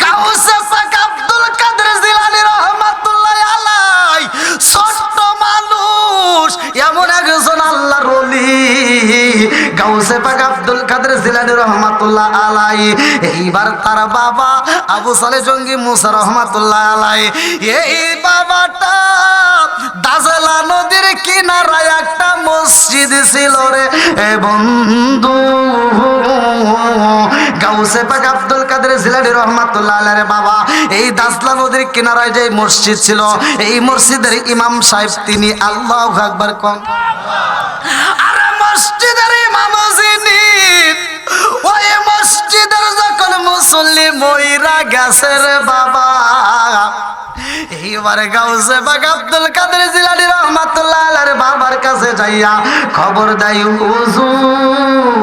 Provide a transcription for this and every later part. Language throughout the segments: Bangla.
গাউসে পাক আব্দুল কাদের জিলানী রহমাতুল্লাহ আলাইহি ছোট্ট মানুষ এমন একজন আল্লাহর ওলি গাউসে পাক আব্দুল কাদের জিলানী রহমাতুল্লাহ আলাইহি এইবার তার বাবা আবু সালেহ জঙ্গি মুসা রহমাতুল্লাহ আলাইহি এই বাবাটা দাজলা নদীর কিনারায় একটা মসজিদ ছিল রে বন্ধু গাউসে পাক আব্দুল কাদের জিলানী রহমাতুল্লাহ আলাইহি বাবা এই দাজলা নদীর কিনারায় যে মসজিদ ছিল এই মসজিদের ইমাম সাহেব তিনি আল্লাহু আকবার কোন আরে মসজিদের ইমাম যিনি ওই মসজিদের যখন মুসল্লি মইরা গেছে রে বাবা এইবারে গাউসে পাক আব্দুল কাদের জিলানী রহমাতুল্লাহ আলাইহি বাবার কাছে যাইয়া খবর দেয় হুজুর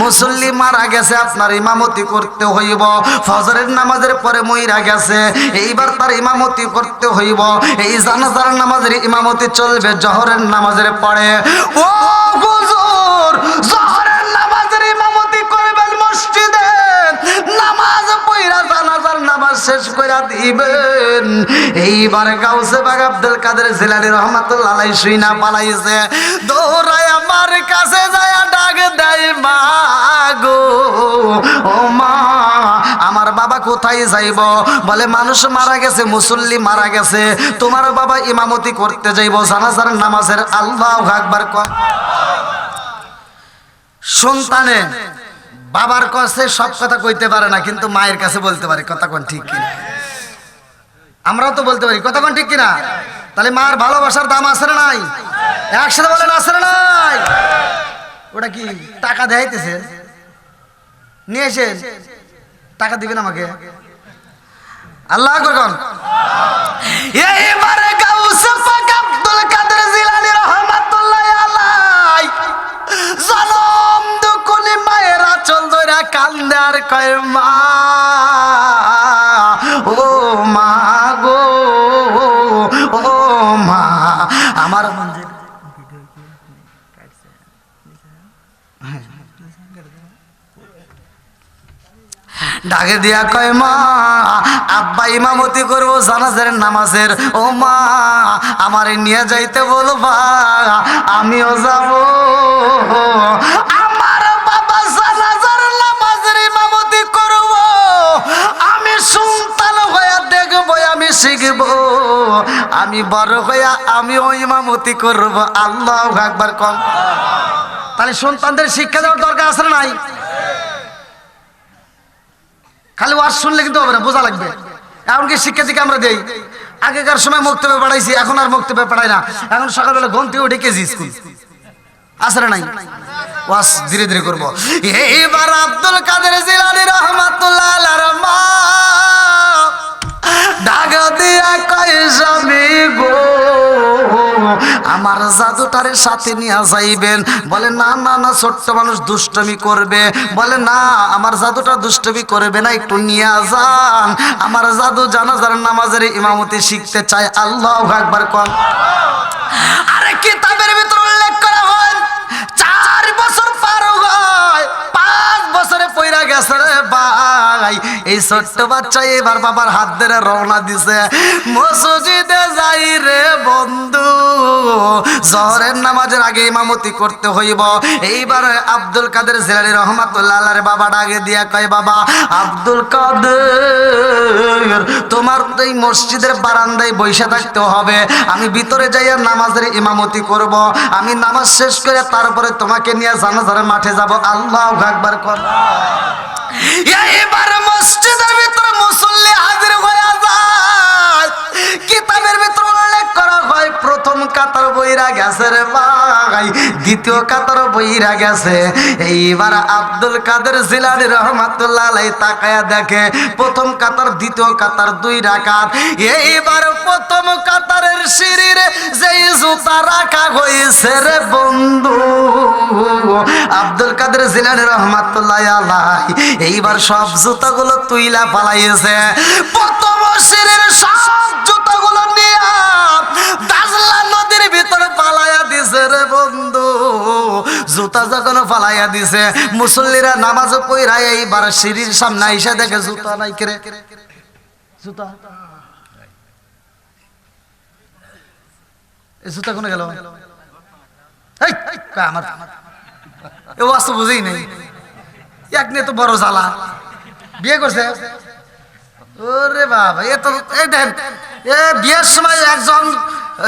মুসল্লি মারা গেছে আপনার ইমামতি করতে হইব ফজরের নামাজের পরে মইরা গেছে এইবার তার ইমামতি করতে হইব এই জানাজার নামাজের ইমামতি চলবে জোহরের নামাজের পরে ও হুজুর জোহরের নামাজের ইমামতি করবেন মসজিদে নামাজ পড়া জানাজার নামাজ শেষ কইরা দিবেন এইবার গাউসে পাক আব্দুল কাদের জিলানী রহমাতুল্লাহ আলাইহি শুইনা পালাইছে দৌড়ায় আমার কাছে যায় ডাক দেয় মা গো ও মা আমার বাবা কোথায় যাইব বলে মানুষ মারা গেছে মুসল্লি মারা গেছে তোমার বাবা ইমামতি করতে যাইব জানাজার নামাজের আল্লাহু আকবার কর সন্তানে বাবার কাছে সব কথা কইতে পারে না কিন্তু মায়ের কাছে বলতে পারে কথা কোন ঠিক কিনা আমরাও তো বলতে পারি কথা কোন ঠিক কিনা তাহলে মার ভালোবাসার দাম আছে না নাই একসাথে বলেন আছে না নাই ওটা কি টাকা দেখাইতেছে নিয়ে এসেন টাকা দিবেন আমাকে আল্লাহ আকবার কোন এইবারে গাউসে পাক আব্দুল কাদের জিলানী রহমাতুল্লাহ আলাইহি জনম দুকুনি মায়ের আঁচল ধইরা কান্দে আর কয় মা ও মা গো ও মা আমার মঞ্জিল ডাকে দিয়া কয় মা আব্বা ইমামতি করবো জানাজার নামাজের ও মা আমারে নিয়ে যাইতে বলবা আমিও যাব আমার বাবা জানাজার নামাজের ইমামতি করব আমি সন্তান হয়ে দেখব আমি শিখব আমি বড় হয়ে আমিও ইমামতি করব আল্লাহু আকবার কোন তাহলে সন্তানদের শিক্ষা দেওয়ার দরকার আছে না নাই খালি ওয়াজ শুনলে কিন্তু হবে না বোঝা লাগবে এমনকি শিক্ষা দিকে আমরা দেই আগেকার সময় মক্তবে পড়াইছি এখন আর মক্তবে পড়াই না এখন সকালবেলা ঘুম থেকে উঠে কেজি স্কুল আছে না নাই ওয়াজ ধীরে ধীরে করবো এইবার আব্দুল কাদের জিলানী রহমাতুল্লাহ আলাইহি মা ডাক দিয়া কয় স্বামী গো আমার জাদুটারে সাথে নিয়ে যাইবেন বলে না না না ছোট্ট মানুষ দুষ্টমি করবে বলে না আমার জাদুটা দুষ্টমি করবে না একটু নিয়ে যান আমার জাদু জানাজার নামাজের ইমামতি শিখতে চায় আল্লাহু আকবার কোন আরে কিতাবের ভিতর উল্লেখ করা হয় 4 বছর পার হয় 5 বছরে পয়রা গেছে রে ভাই এই ছোট্ট বাচ্চা এবার বাবার হাত ধরে রওনা দিছে মসজিদে যাই রে বন্ধু জোহরের নামাজের আগে ইমামতি করতে হইব এইবার আব্দুল কাদের জিলানী রহমাতুল্লাহ আলাইহি বাবা ডাকে দিয়া কয় বাবা আব্দুল কাদের তোমার এই মসজিদের বারান্দায় বসে থাকতে হবে আমি ভিতরে যাইয়া নামাজের ইমামতি করব আমি নামাজ শেষ করে তারপরে তোমাকে নিয়ে জানাজার মাঠে যাব আল্লাহু আকবার কর এইবার মসজিদের ভিতরে মুসল্লি হাজির হয়ে যায় কিতাবের ভিতরে উল্লেখ করা হয় প্রথম কাতার বইরা গেছে রে ভাই দ্বিতীয় কাতার বইরা গেছে এইবার আব্দুল কাদের জিলানী রহমাতুল্লাহ আলাইহি তাকায়া দেখে প্রথম কাতার দ্বিতীয় কাতার 2 রাকাত এইবার প্রথম কাতারের সিঁড়ির যেই জুতা রাখা হয়েছে রে বন্ধু আব্দুল কাদের জিলানী রহমাতুল্লাহ আলাইহি এইবার সব জুতাগুলো তুইলা পালাইছে প্রথম সিঁড়ির সব জুতাগুলো নিয়ে দাজলা নদীর ভিতরে পালায়া দিছে রে বন্ধু জুতা যখন ফালাইয়া দিছে মুসল্লিরা নামাজ পড়া এইবার সিঁড়ির সামনে এসে দেখে জুতা নাই কেরে জুতা এই জুতা কোনে গেল এই আমার এ ওয়াজ বুঝেই নেই এক নিয়ে তো বড় জ্বালা বিয়ে করছে ওরে বাবা এ তো এই দেখেন এ বিয়ের সময় একজন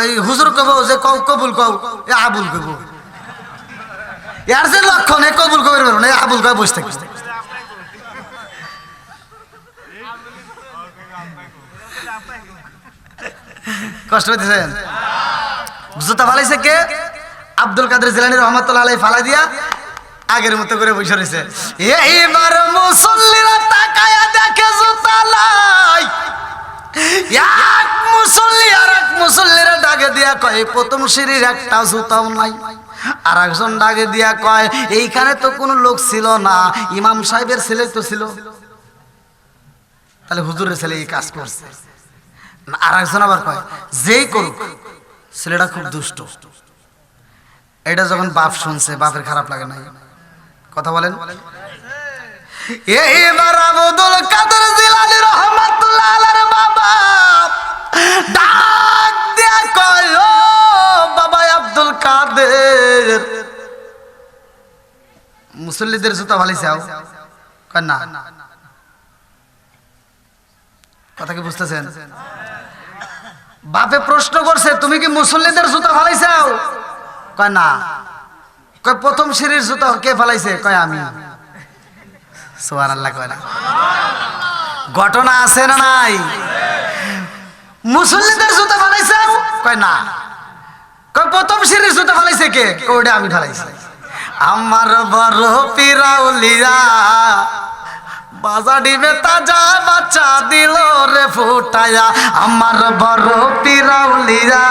এই হুজুর কব যে কবুল কও এ আবুল কব এর যে লক্ষণ এ কবুল কবে বেরো না আবুল কবে বসে থাকি কষ্ট পেতেছেন জুতা ফালাইছে কে আব্দুল কাদের জিলানী রহমাতুল্লাহ আলাইহি ফালাই দিয়া আগের মতো করে বসে রয়েছে এইবার মুসল্লিরা তাকায়া দেখে জুতা নাই এক মুসল্লি আর এক মুসল্লিরা ডাকে দিয়া কয় প্রথম সিঁড়ির একটা জুতাও নাই আর একজন ডাকে দিয়া কয় এইখানে তো কোনো লোক ছিল না ইমাম সাহেবের ছেলে তো ছিল তাহলে হুজুরের ছেলে এই কাজ করছে আর একজন আবার কয় যেই করুক ছেলেটা খুব দুষ্ট এটা যখন বাপ শুনছে বাপের খারাপ লাগে না কথা বলেন এইবার আব্দুল কাদের জিলানী রহমাতুল্লাহ আলাইহির বাবা ডাক দিয়া কয় ও বাবা আব্দুল কাদের মুসল্লিদের জুতা ফালাইছাও কয় না কথা কি বুঝতেছেন বাপে প্রশ্ন করছে তুমি কি মুসল্লিদের জুতা ফালাইছাও কয় না কয় প্রথম সিঁড়ির জুতা কে ফালাইছে কয় আমি সুবহানাল্লাহ কয় না ঘটনা আছে না নাই মুসল্লিদের জুতা ফালাইছে কয় না কয় প্রথম সিঁড়ির জুতা ফালাইছে কে ওটা আমি ফালাইছি আমার বড় পিরাউলিয়া বাজা ডিবে তাজা বাচ্চা দিল রে ফুটায়া আমার বড় পিরাউলিয়া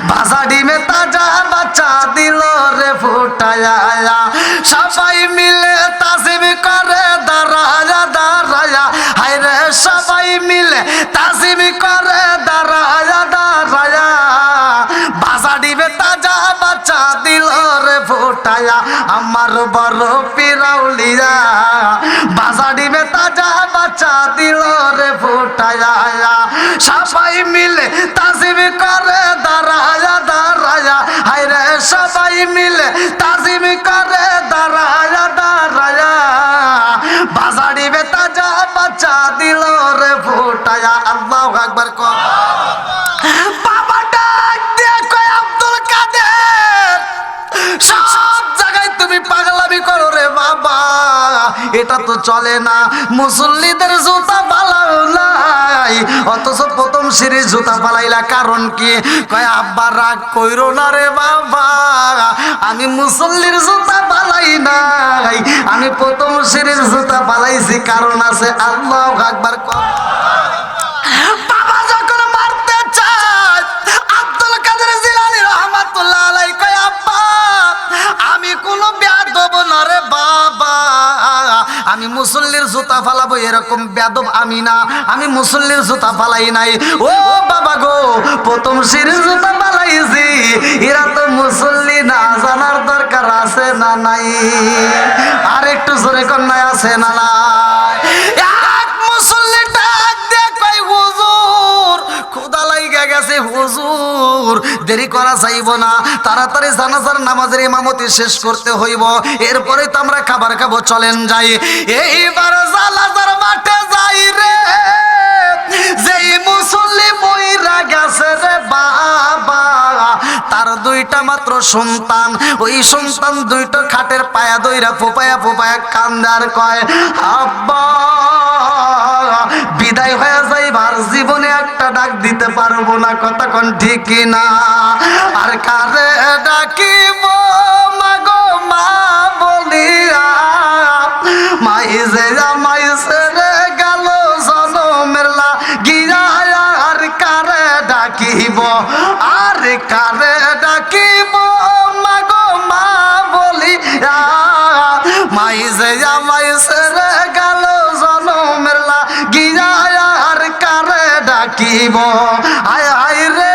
বাজা ডিবে তাজা বাচ্চা দিল রে ফুটায়া সবাই মিলে তাজিম করে দাঁড়ায়া দাঁড়ায়া হায় রে সবাই মিলে তাজিম করে দাঁড়ায়া দাঁড়ায়া বাজা ডিবে তাজা বাচ্চা দিল রে ফুটায়া আমার বড় পিরাউলিয়া বাজা ডিবে তাজা বাচ্চা দিল রে ফুটায়া সবাই মিলে তাজিম করে দাঁড়ায়া দাঁড়ায়া হায় রে সবাই মিলে তাজিম করে দাঁড়ায়া দাঁড়ায়া বাজা ডিবে তাজা বাচ্চা দিল রে ফুটায়া আল্লাহু আকবার কর বাবা ডাক দিয়ে কয় আব্দুল কাদের সব জায়গায় তুমি পাগলামি করো রে বাবা এটা তো চলে না মুসল্লিদের জুতা ফালাও নাই অথচ প্রথম সিঁড়ির জুতা ফালাইলা কারণ কি কয় আব্বা রাগ কইরো না রে বাবা আমি মুসল্লির জুতা ফালাই নাই আমি প্রথম সিঁড়ির জুতা ফালাইছি কারণ আছে আল্লাহু আকবার কর বাবা যখন মারতে চায় আব্দুল কাদের জিলানী রহমাতুল্লাহ আলাইহি কয় আব্বা আমি কোনো বেয়াদব না রে বাবা আমি মুসল্লির জুতা ফালাবো এরকম বেয়াদব আমি না আমি মুসল্লির জুতা ফালাই নাই ও বাবা গো প্রথম সিঁড়ির জুতা ফালাইছি এরা তো মুসল্লি না জানার দরকার আছে না নাই আর একটু জোরে কন্যায় আছে না নাই এক মুসল্লি ডাক দিয়ে কয় হুজুর খোদা লাইগা গেছে হুজুর দেরি করা যাইব না তাড়াতাড়ি জানাজার নামাজের ইমামতি শেষ করতে হইব এরপরে তো আমরা খাবার খাবো চলেন যাই এইবার জানাজার মাঠে যাই রে যেই মুসল্লি মইরা গেছে রে বাবা তার দুইটা মাত্র সন্তান ওই সন্তান দুইটা খাটের পায়া দইরা ফোপায়া ফোপায়া কান্দার কয় আব্বা বিদায় হয়ে যাইবার জীবনে একটা ডাক দিতে পারবো না কতক্ষণ ঠিক না আর কারে ডাকিব মাগো মা বলিয়া মাই যে জামাই ছেড়ে গেল জনমের লাগিয়া আর কারে ডাকিব আর কারে ডাকিব মাগো মা বলিয়া মাই যে জামাই ছেড়ে গেল জনমের লাগিয়া আর কারে ডাকিব আয় আয় রে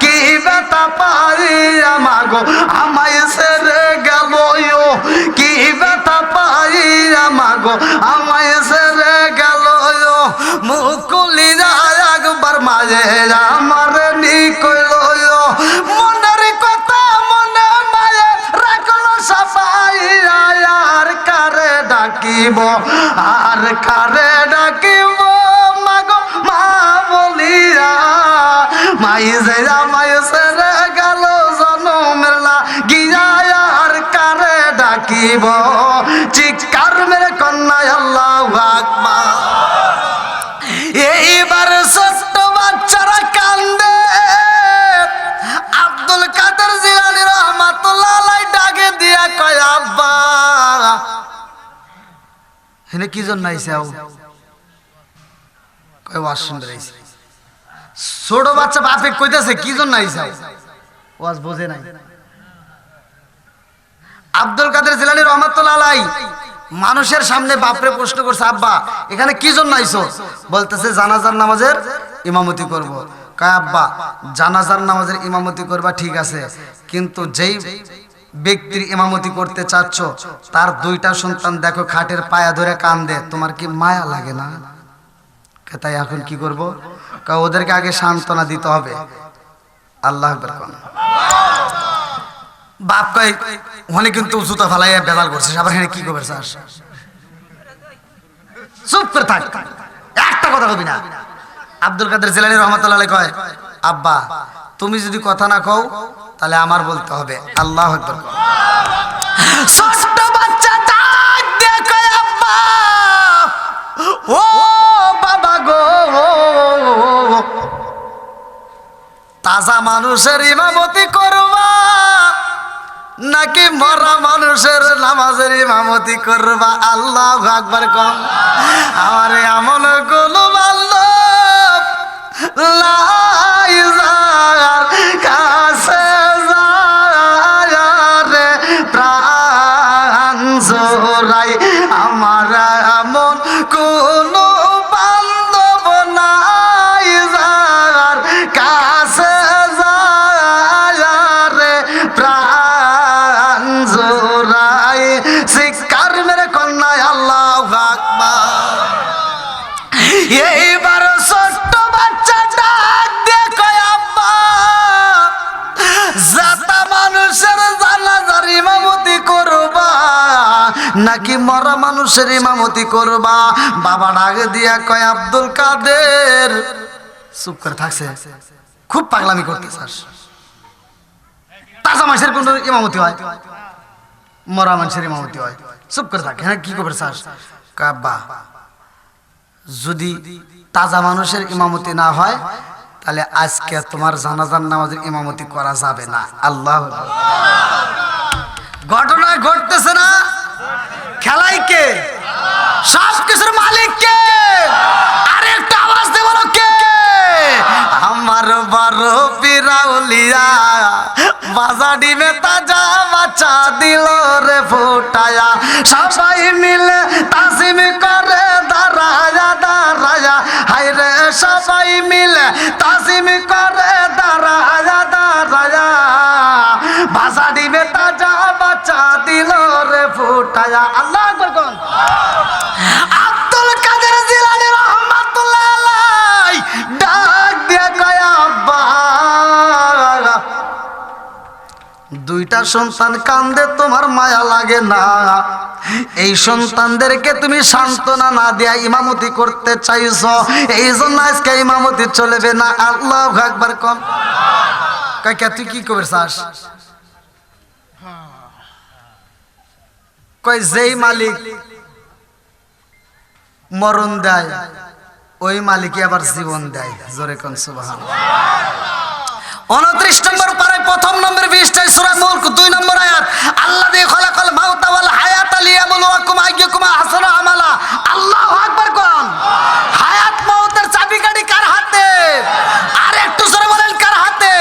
কি ব্যথা পাই আমার মাগো আমায় ছেড়ে গেল মুকুলিরা একবার মাঝে আমার নিকইল মনের কথা মনে মায়ে রাখলো সবাই আর কারে ডাকিব আর কারে ডাকিব মাগো মা বলিয়া মাই যে আমায় ছেড়ে গেল জনমের লাগিয়া আর কারে ডাকিব চিৎকার মেরে কন্যায় আল্লাহু আকবার। এইবার ছোট্ট বাচ্চারা কান্দে আব্দুল কাদের জিলানী রাহমাতুল্লাহ আলাইহি ডাকে দিয়া কয় আব্বা হেনে কি জন্য আইছাও কয় ওয়াজ শুনতে আইছি। ছোট বাচ্চা বাপে কইতেছে কি জন্য আইছাও ওয়াজ বোঝে নাই। আব্দুল কাদের জিলানী রাহমাতুল্লাহ আলাইহি মানুষের সামনে বাপরে প্রশ্ন করছে আব্বা এখানে কি জন্য আইছো বলতেছে জানাজার নামাজের ইমামতি করব। কয় আব্বা জানাজার নামাজের ইমামতি করবা ঠিক আছে কিন্তু যেই ব্যক্তির ইমামতি করতে চাচ্ছ তার দুইটা সন্তান দেখো খাটের পায়া ধরে কান্দে তোমার কি মায়া লাগে না? তাই এখন কি করব? কয় ওদেরকে আগে সান্ত্বনা দিতে হবে। আল্লাহু আকবার কোন বাপ কয় ওখানে কিন্তু জুতা ফালাইয়া বেদাল করছে আবার এখানে কি করবে স্যার চুপ করে থাক একটা কথা কবি না। আব্দুল কাদের জিলানী রাহমাতুল্লাহ আলাইহি কয় আব্বা তুমি যদি কথা না কও তাহলে আমার বলতে হবে। আল্লাহু আকবার। ছোট বাচ্চা ডাক দিয়ে কয় আব্বা ও বাবা গো তাজা মানুষের ইমামতি করবা নাকি মরা মানুষের নামাজের ইমামতি করবা? আল্লাহু আকবার কোন আমারে আমল গুলো ভালো লাইজার কাছে যায় প্রাণ জোড়াই আমার এমন কোনো বান্ধব নাই যার কাছে যায় প্রাণ জোড়াই শিকার মেরে কন্যায় আল্লাহু আকবার। এইবার ছোট্ট বাচ্চা ডাক দিয়ে কয় আব্বা যাতা মানুষের জানাজার ইমামতি করবা নাকি মরা মানুষের ইমামতি করবা? বাবা ডাক দিয়া কয় আব্দুল কাদের চুপ করে থাকছে খুব পাগলামি করতে চাস তাজা মানুষের কোন ইমামতি হয় মরা মানুষের ইমামতি হয় চুপ করে থাকে হ্যাঁ কি করবে চাস? কয় আব্বা যদি তাজা মানুষের ইমামতি না হয় তাহলে আজকে তোমার জানাজার নামাজের ইমামতি করা যাবে না। আল্লাহু আকবার। ঘটনা ঘটতেছে না খেলাই কে সব কিছুর মালিক কে আরেকটা আওয়াজ দে বলো কে? আমার বড় পিরাউলিয়া বাজা ডিমে তাজা বাচ্চা দিল রে ফুটায়া সবাই মিলে তাজিম করে দাঁড়ায়া দাঁড়ায়া হাই রে সবাই মিলে তাজিম করে দাঁড়ায়া দাঁড়ায়া বাজা ডিমে তাজা বাচ্চা দিল রে ফুটায়া। আল্লাহু আকবার কোন আব্দুল কাদের জিলানী রাহমাতুল্লাহ আলাইহি ডাক দিয়া কয় আব্বা দুইটা সন্তান কান্দে তোমার মায়া লাগে না? এই সন্তানদেরকে তুমি সান্ত্বনা না দিয়া ইমামতি করতে চাইছো এই জন্য আজকে ইমামতি চলবে না। আল্লাহু আকবার কোন কয় কে তুই কি করবে চাস? কয় যেই মালিক মরণ দেয় ওই মালিকই আবার জীবন দেয়। জোরে কোন সুবহানাল্লাহ। 29 নম্বর পারে প্রথম নম্বর 20টায় সূরা মুলক 2 নম্বর আয়াত আল্লাযী খালাকাল মাউতা ওয়াল হায়াতা লিয়াবলুয়াকুম আইয়ুকুম আহসানু আমালা। আল্লাহু আকবার কোন হায়াত মউতের চাবিকাঠি কার হাতে? আর একটু জোরে বলেন কার হাতে?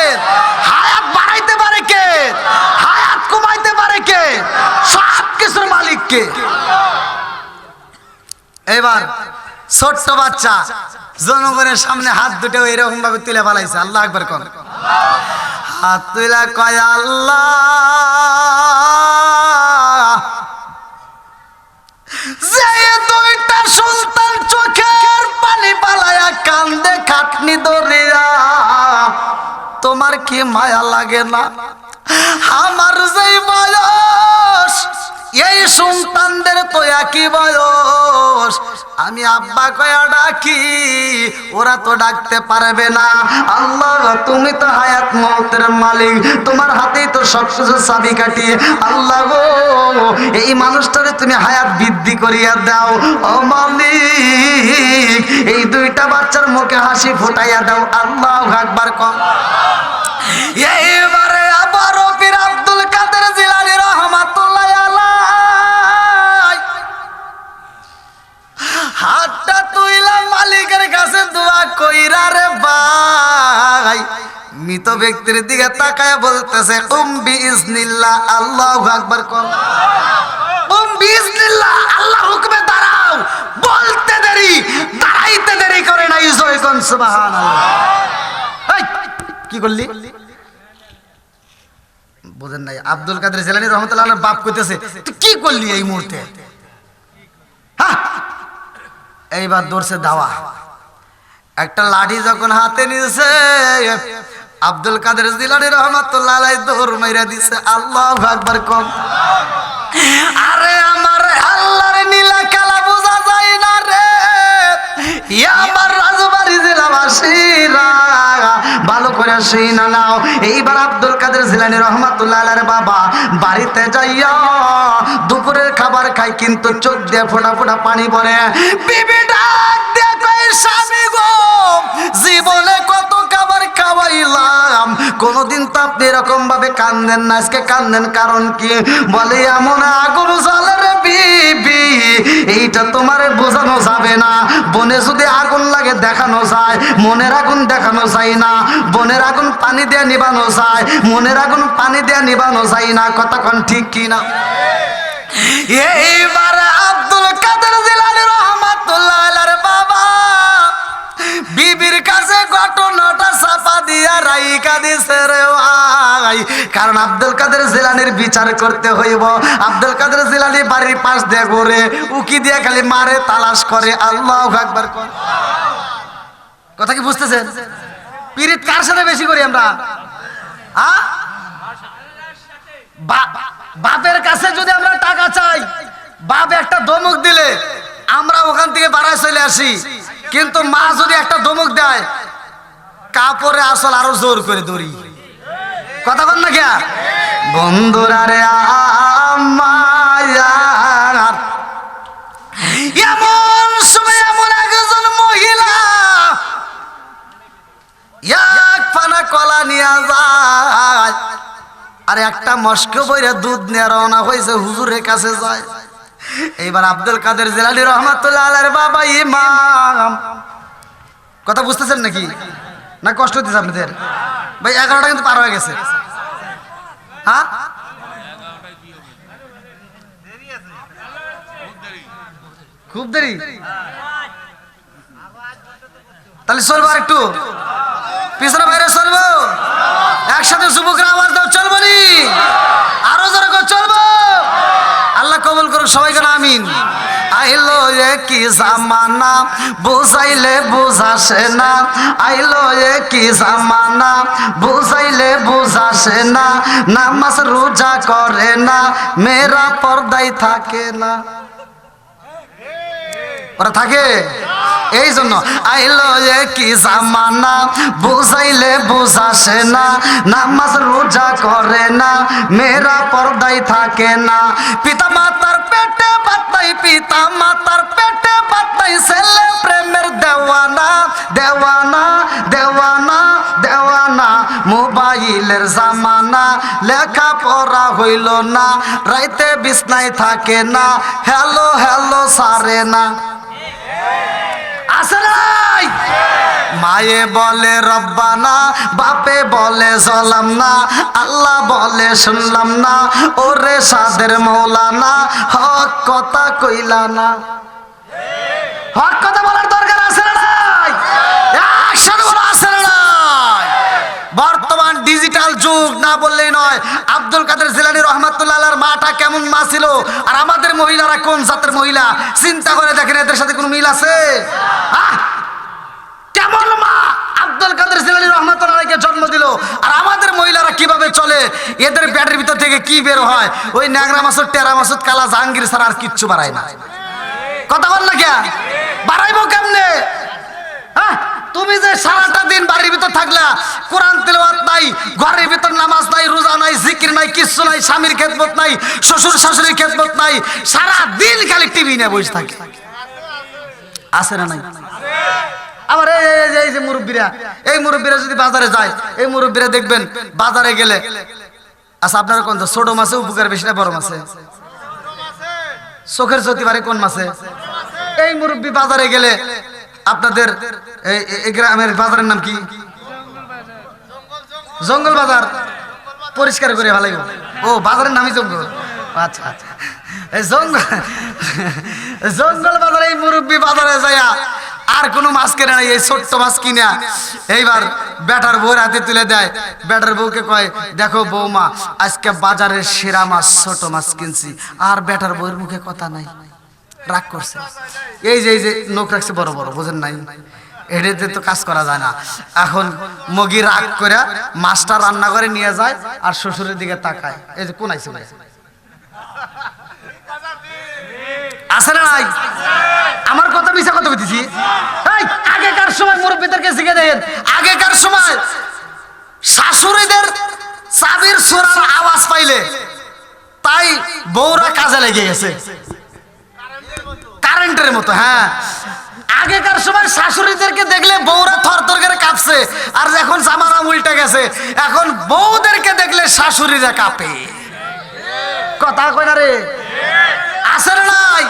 হায়াত বাড়াইতে পারে কে? হায়াত কমাইতে পারে কে? সব কিছুর মালিক কে? এবার ছোট্ট বাচ্চা জনগণের সামনে হাত দুটো এরকম ভাবে তুলে ফেলাইছে। আল্লাহু আকবার কোন হাত তুলে কয় আল্লাহ যে দুইটা সন্তান চোখের পানি পালায়া কান্দে খাটনি দরিয়া, তোমার কি মায়া লাগে না? আমার যেই বয়স এই সন্তানদের তো একই বয়স, আমি আব্বা কয়া ডাকি, ওরা তো ডাকতে পারবে না। আল্লাহ তুমি তো হায়াত মওতের মালিক, তোমার হাতেই তো সবকিছু চাবিকাঠি। আল্লাহ গো এই মানুষটারে তুমি হায়াত বৃদ্ধি করিয়া দাও ও মালিক, এই দুইটা বাচ্চার মুখে হাসি ফুটাইয়া দাও। আল্লাহু আকবার কম। এইবারে আবারও পীর আব্দুল কাদের জিলানী রহমাতুল্লাহ আলাইহি হাতটা তুইলা মালিকের কাছে দোয়া কইরা রে ভাই, মৃত ব্যক্তির দিকে তাকায় বলতেছে উম বিইজনিল্লাহ, আল্লাহু আকবার কম। উম বিইজনিল্লাহ, আল্লাহর হুকমে দাঁড়াও। বলতে দেরি, দাঁড়াইতে দেরি করে নাই। জয় কোন সুবহানাল্লাহ। এই কি করলি বুঝেন নাই? আব্দুল কাদের জিলানী রহমাতুল্লাহ আলাইহির বাপ কইতেছে তুই কি করলি এই মুহূর্তে? হ্যাঁ, এইবার দৌড়ছে দাওয়া। একটা লাঠি যখন হাতে নিয়েছে আব্দুল কাদের জিলানী রহমাতুল্লাহ আলাইহি দৌড় মাইরা দিছে। আল্লাহু আকবার কম। আরে আমার আল্লাহর নীলা কালা বোঝা যায় না রে, আমার রাজবাড়ি জেলাবাসীরা ভালো করে শুনে নাও। এইবার আব্দুল কাদের জিলানী রহমাতুল্লাহ আলাইহির বাবা বাড়িতে যাইয়া দুপুরের খাবার খায়, কিন্তু চোখ দিয়ে ফোঁটা ফোঁটা পানি পড়ে। বিবি ডাক দিয়ে কয় স্বামী গো, জীবনে কত খাবার খাওয়াইলাম, কোনদিন তো আপনি এরকম ভাবে কান্দেন না, আজকে কান্দেন কারণ কি? বলে এমন আগুন জ্বলে রে বিবি, এইটা তোমারে বোঝানো যাবে না। বনে যদি আগুন লাগে দেখানো যায়, মনের আগুন দেখানো যায় না। বনের আগুন পানি দিয়ে নিবানো যায়, মনের আগুন পানি দিয়ে নিবানো যায় না। কথা কোন ঠিক কি না? এইবার আব্দুল কাদের জিলানী রহমাতুল্লাহ আলাইহির বাবা বিবির কাছে ঘটনাটা চাপা দিয়া রাইখা দিছে রে ভাই, কারণ আব্দুল কাদের জিলানীর বিচার করতে হইব। আব্দুল কাদের জিলানী বাড়ির পাশ দিয়ে ঘুরে, উকি দিয়ে খালি মারে, তালাশ করে। আল্লাহু আকবার কর। কথা কি বুঝতেছেন? পীরিত কার সাথে বেশি করি আমরা? হ্যাঁ, বাপের কাছে যদি আমরা টাকা চাই, বাপ একটা ধমক দিলে আমরা ওখান থেকে বাড়ায় চলে আসি, কিন্তু মা যদি একটা ধমক দেয় কাপড়ে আসল আরো জোর করে দৌড়ি। কথা বল না কে বন্ধুরা রে? আমার এমন সময় এমন একজন মহিলা এক পানা কলা নিয়ে যায়, আর একটা মস্ক বইরা দুধ নিয়ে রওনা হয়েছে, হুজুরের কাছে যায়। এইবার আব্দুল কাদের জিলানী রহমাতুল্লাহ আলাইহির বাবা ইমাম। কথা বুঝতেছেন নাকি? না কষ্ট দিচ্ছে আপনাদের? ভাই 11টা কিন্তু পার হয়ে গেছে। হ্যাঁ, খুব দেরি। তাহলে চলবো আর একটু পিছনে বাইরে চলবো, একসাথে যুবকরা আওয়াজ দাও, চলবো নি? আরো জোরে চলবো। আল্লাহ কবুল করুন সবাইকে, আমিন। আইলো কি জামানা বুঝাইলে বুঝাসে না, আইলো কি জামানা বুঝাইলে বুঝাসে না, নামাজ রোজা করে না, মেয়েরা পর্দায় থাকে না। ওরা থাকে এই জন্য। আইলো কি জামানা বুঝাইলে বুঝাসে না, নামাজ রোজা করে না, মেয়েরা পর্দায় থাকে না। পিতা মাতার পেটে বাতাই, পিতা মাতার পেটে বাতাই, ছেলে প্রেমের দেওয়ানা দেওয়ানা দেওয়ানা দেওয়ানা। মোবাইলের জামানা, লেখা পড়া হইল না, রাইতে বিছনায় থাকে না, হ্যালো হ্যালো সারে না। আছে নাই? মায়ে বলে রব্বানা, বাপে বলে জলাম না, আল্লাহ বলে শুনলাম না, ওরে সাদের মৌলানা, হক কথা কইলা না। হক কথা বলার দরকার আছে না নাই? একসাথে বলা আছে না নাই? বর্তমান ডিজিটাল যুগ, না বললেই নয়। আব্দুল কাদের জিলানী রহমাতুল্লাহ রহমাতুল্লাহর মাটা কেমন মা ছিল আর আমাদের মহিলারা কোন জাতের মহিলা চিন্তা করে দেখেন, এদের সাথে কোনো মিল আছে? কেমন মা আব্দুল কাদের জিলানী রহমাতুল্লাহকে জন্ম দিল আর আমাদের মহিলারা কিভাবে চলে, এদের পেটের ভিতর থেকে কি বের হয়? ওই ন্যাংরা মাসুদ, টেরা মাসুদ, কালা জাহাঙ্গীর ছাড়া আর কিচ্ছু বাড়ায় না। কথা বল না, কে বাড়াইবো কেমনে? তুমি যে সারাটা দিন বাড়ির ভিতর থাকলা, কোরআন তেলাওয়াত নাই, ঘরের ভিতর নামাজ নাই, রোজা নাই, জিকির নাই, কিচ্ছু নাই, স্বামীর খেদমত নাই, শ্বশুর শাশুড়ির খেদমত নাই, সারা দিন খালি টিভি নিয়ে বসে থাকে। আছে না নাই? আবার এই যে মুরব্বীরা, এই মুরব্বীরা যদি বাজারে যায়, এই মুরব্বীরা দেখবেন বাজারে গেলে, আচ্ছা আপনারা কোন ছোট মাছে উপকার বেশি না বড় মাছে? চোখের জ্যোতি বাড়ে কোন মাছে? এই মুরব্বী বাজারে গেলে আপনাদের এই গ্রামের বাজারের নাম কি? জঙ্গল বাজার। পরিষ্কার করে ভালাই। ও বাজারের নামই জঙ্গল। আচ্ছা আচ্ছা, এই জঙ্গল বাজারে এই মুরব্বী বাজারে যায় আর কোনো মাছ কেনে নাই, এই ছোট্ট মাছ কিনা এইবার বেটার বউর হাতে তুলে দেয়। বেটার বউকে কয়, দেখো বৌমা, আজকে বাজারের সেরা মাছ ছোট মাছ কিনছি। আর বেটার বউয়ের মুখে কথা নাই, রাগ করছে। এই যে নখ রাখছে বড় বড়, বোঝেন নাই? এটাতে তো কাজ করা যায় না। এখন মগি রাগ করে মাছটা রান্না করে নিয়ে যায় আর শ্বশুরের দিকে তাকায়, এই যে কোন আইছে আছে না নাই? আমার কথা মিছা কথা বলতেছি? আগেকার সময় মুরব্বীদেরকে শিখে দেখেন, আগেকার সময় শাশুড়িদের চাবির ছোড়ার আওয়াজ পাইলে তাই বউরা কাজে লেগে গেছে কারেন্টের মতো। হ্যাঁ, আগেকার সময় শাশুড়িদেরকে দেখলে বউরা থরথর করে কাঁপছে, আর এখন জামানা উল্টে গেছে, এখন বউদেরকে দেখলে শাশুড়িরা কাঁপে। কথা কয় না রে? আছে না নাই?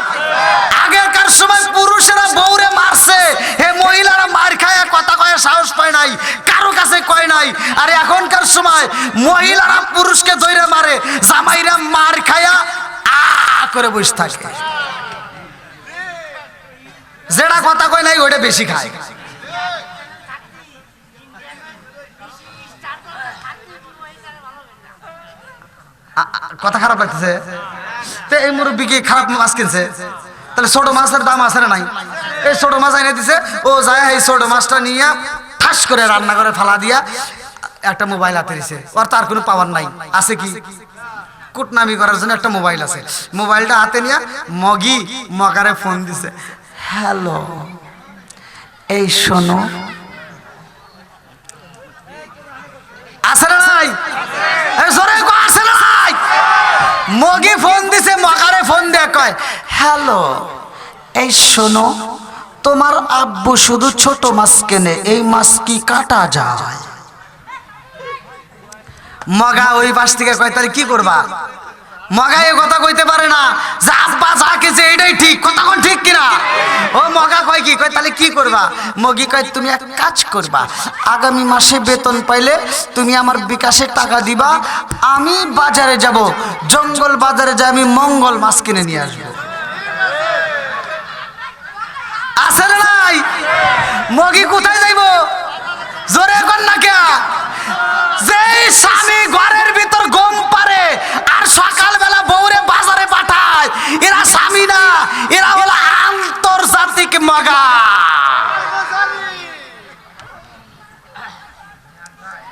আগেকার সময় পুরুষেরা বউরে মারছে, হে মহিলারা মার খায় কথা কয়ে সাহস পায় নাই, কারো কাছে কয় নাই। আর এখনকার সময় মহিলারা পুরুষকে ধরে মারে, জামাইরা মার খায়া করে বসে থাকে। যেটা কথা কয় নাই ওইটা বেশি খায়। কথা খারাপ লাগতেছে তো এই মুরব্বী কি খারাপ মাছ কিনছে? তাহলে ছোট মাছের দাম আছে না নাই? এই ছোট মাছ এনে দিছে, ও যায় এই ছোট মাছটা নিয়ে ঠাস করে রান্না করে ফালা দিয়া একটা মোবাইল হাতে দিছে। ওর তার কোনো পাওয়ার নাই, আছে কি? কুটনামি করার জন্য একটা মোবাইল আছে। মোবাইলটা হাতে নিয়ে মগি মগারে ফোন দিছে, হ্যালো এই শোনো, আছে না নাই? আছে না নাই? মগি ফোন দিছে, মগারে ফোন দিয়ে কয়, হ্যালো এই শোনো, তোমার আব্বু শুধু ছোট মাছ কেনে, এই মাছ কি কাটা যায়? মগা ওই পাশ থেকে কয়, তাহলে কি করবা? মগা এ কথা কইতে পারে না যে আব্বা যা কেছে এটাই ঠিক, কথা কোন ঠিক কিনা? ও মগা কয় কি? কয় তাহলে কি করবা? মগি কয়, তুমি এক কাজ করবা, আগামী মাসে বেতন পাইলে তুমি আমার বিকাশে টাকা দিবা, আমি বাজারে যাব, জঙ্গল বাজারে যাই, আমি মঙ্গল মাছ কিনে নিয়ে আসবো। আছে না নাই? মগি কোথায় যাইব? জোরে কর না কে? যেই স্বামী ঘরের ভিতর গম পারে আর সকালবেলা বউরে বাজারে পাঠায়, এরা স্বামী না, এরা হলো আন্তর্জাতিক মগা।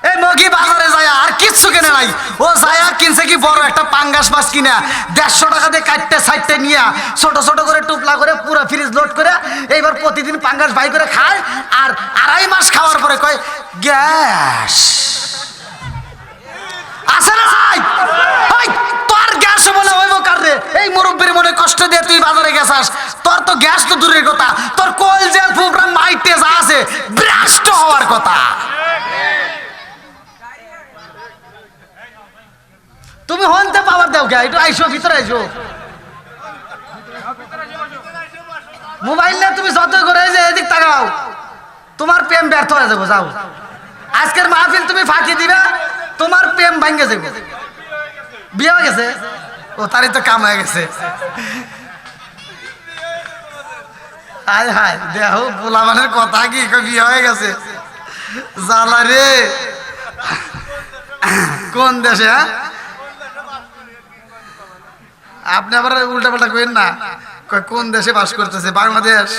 এই মগি বাজারে যায় আর কিচ্ছু কেনে নাই, ও যায় কিনছে কি বড় একটা পাঙ্গাস মাছ কিনা 150 টাকা দিয়ে কাটতে সাইডতে নিয়ে ছোট ছোট করে টুপলা করে পুরো ফ্রিজ লোড করে এইবার প্রতিদিন পাঙ্গাস ভাই করে খায়। আর 2.5 মাস খাওয়ার পরে কয় গ্যাস। আছে না নাই? তোর গ্যাস বলে হইব কার রে? এই মুরব্বীর মনে কষ্ট দিয়ে তুই বাজারে গেছাস, তোর তো গ্যাস তো দূরের কথা, তোর কোল জেল ফুবরা মাইটে যা আছে ব্রাস্ট হওয়ার কথা। তুমি হনতে পাওয়ার দাও কে? একটু আইসো, ভিতরে আইসো। মোবাইল নিয়ে তুমি যত করে যে এদিক তাকাও, তোমার প্রেম ব্যর্থ হয়ে যাবো। যাও, আজকের মাহফিল তুমি ফাঁকি দিবে, তোমার প্রেম ভাঙ্গে যাবে। বিয়ে হয়ে গেছে? ও তারই তো কাম হয়ে গেছে। হায় হায়, দেহ পোলামানের কথা কি বিয়ে হয়ে গেছে? জ্বালা রে। কোন দেশে? আপনি আবার উল্টা পাল্টা কইেন না, কোন দেশে বাস করতেছে? বাংলাদেশ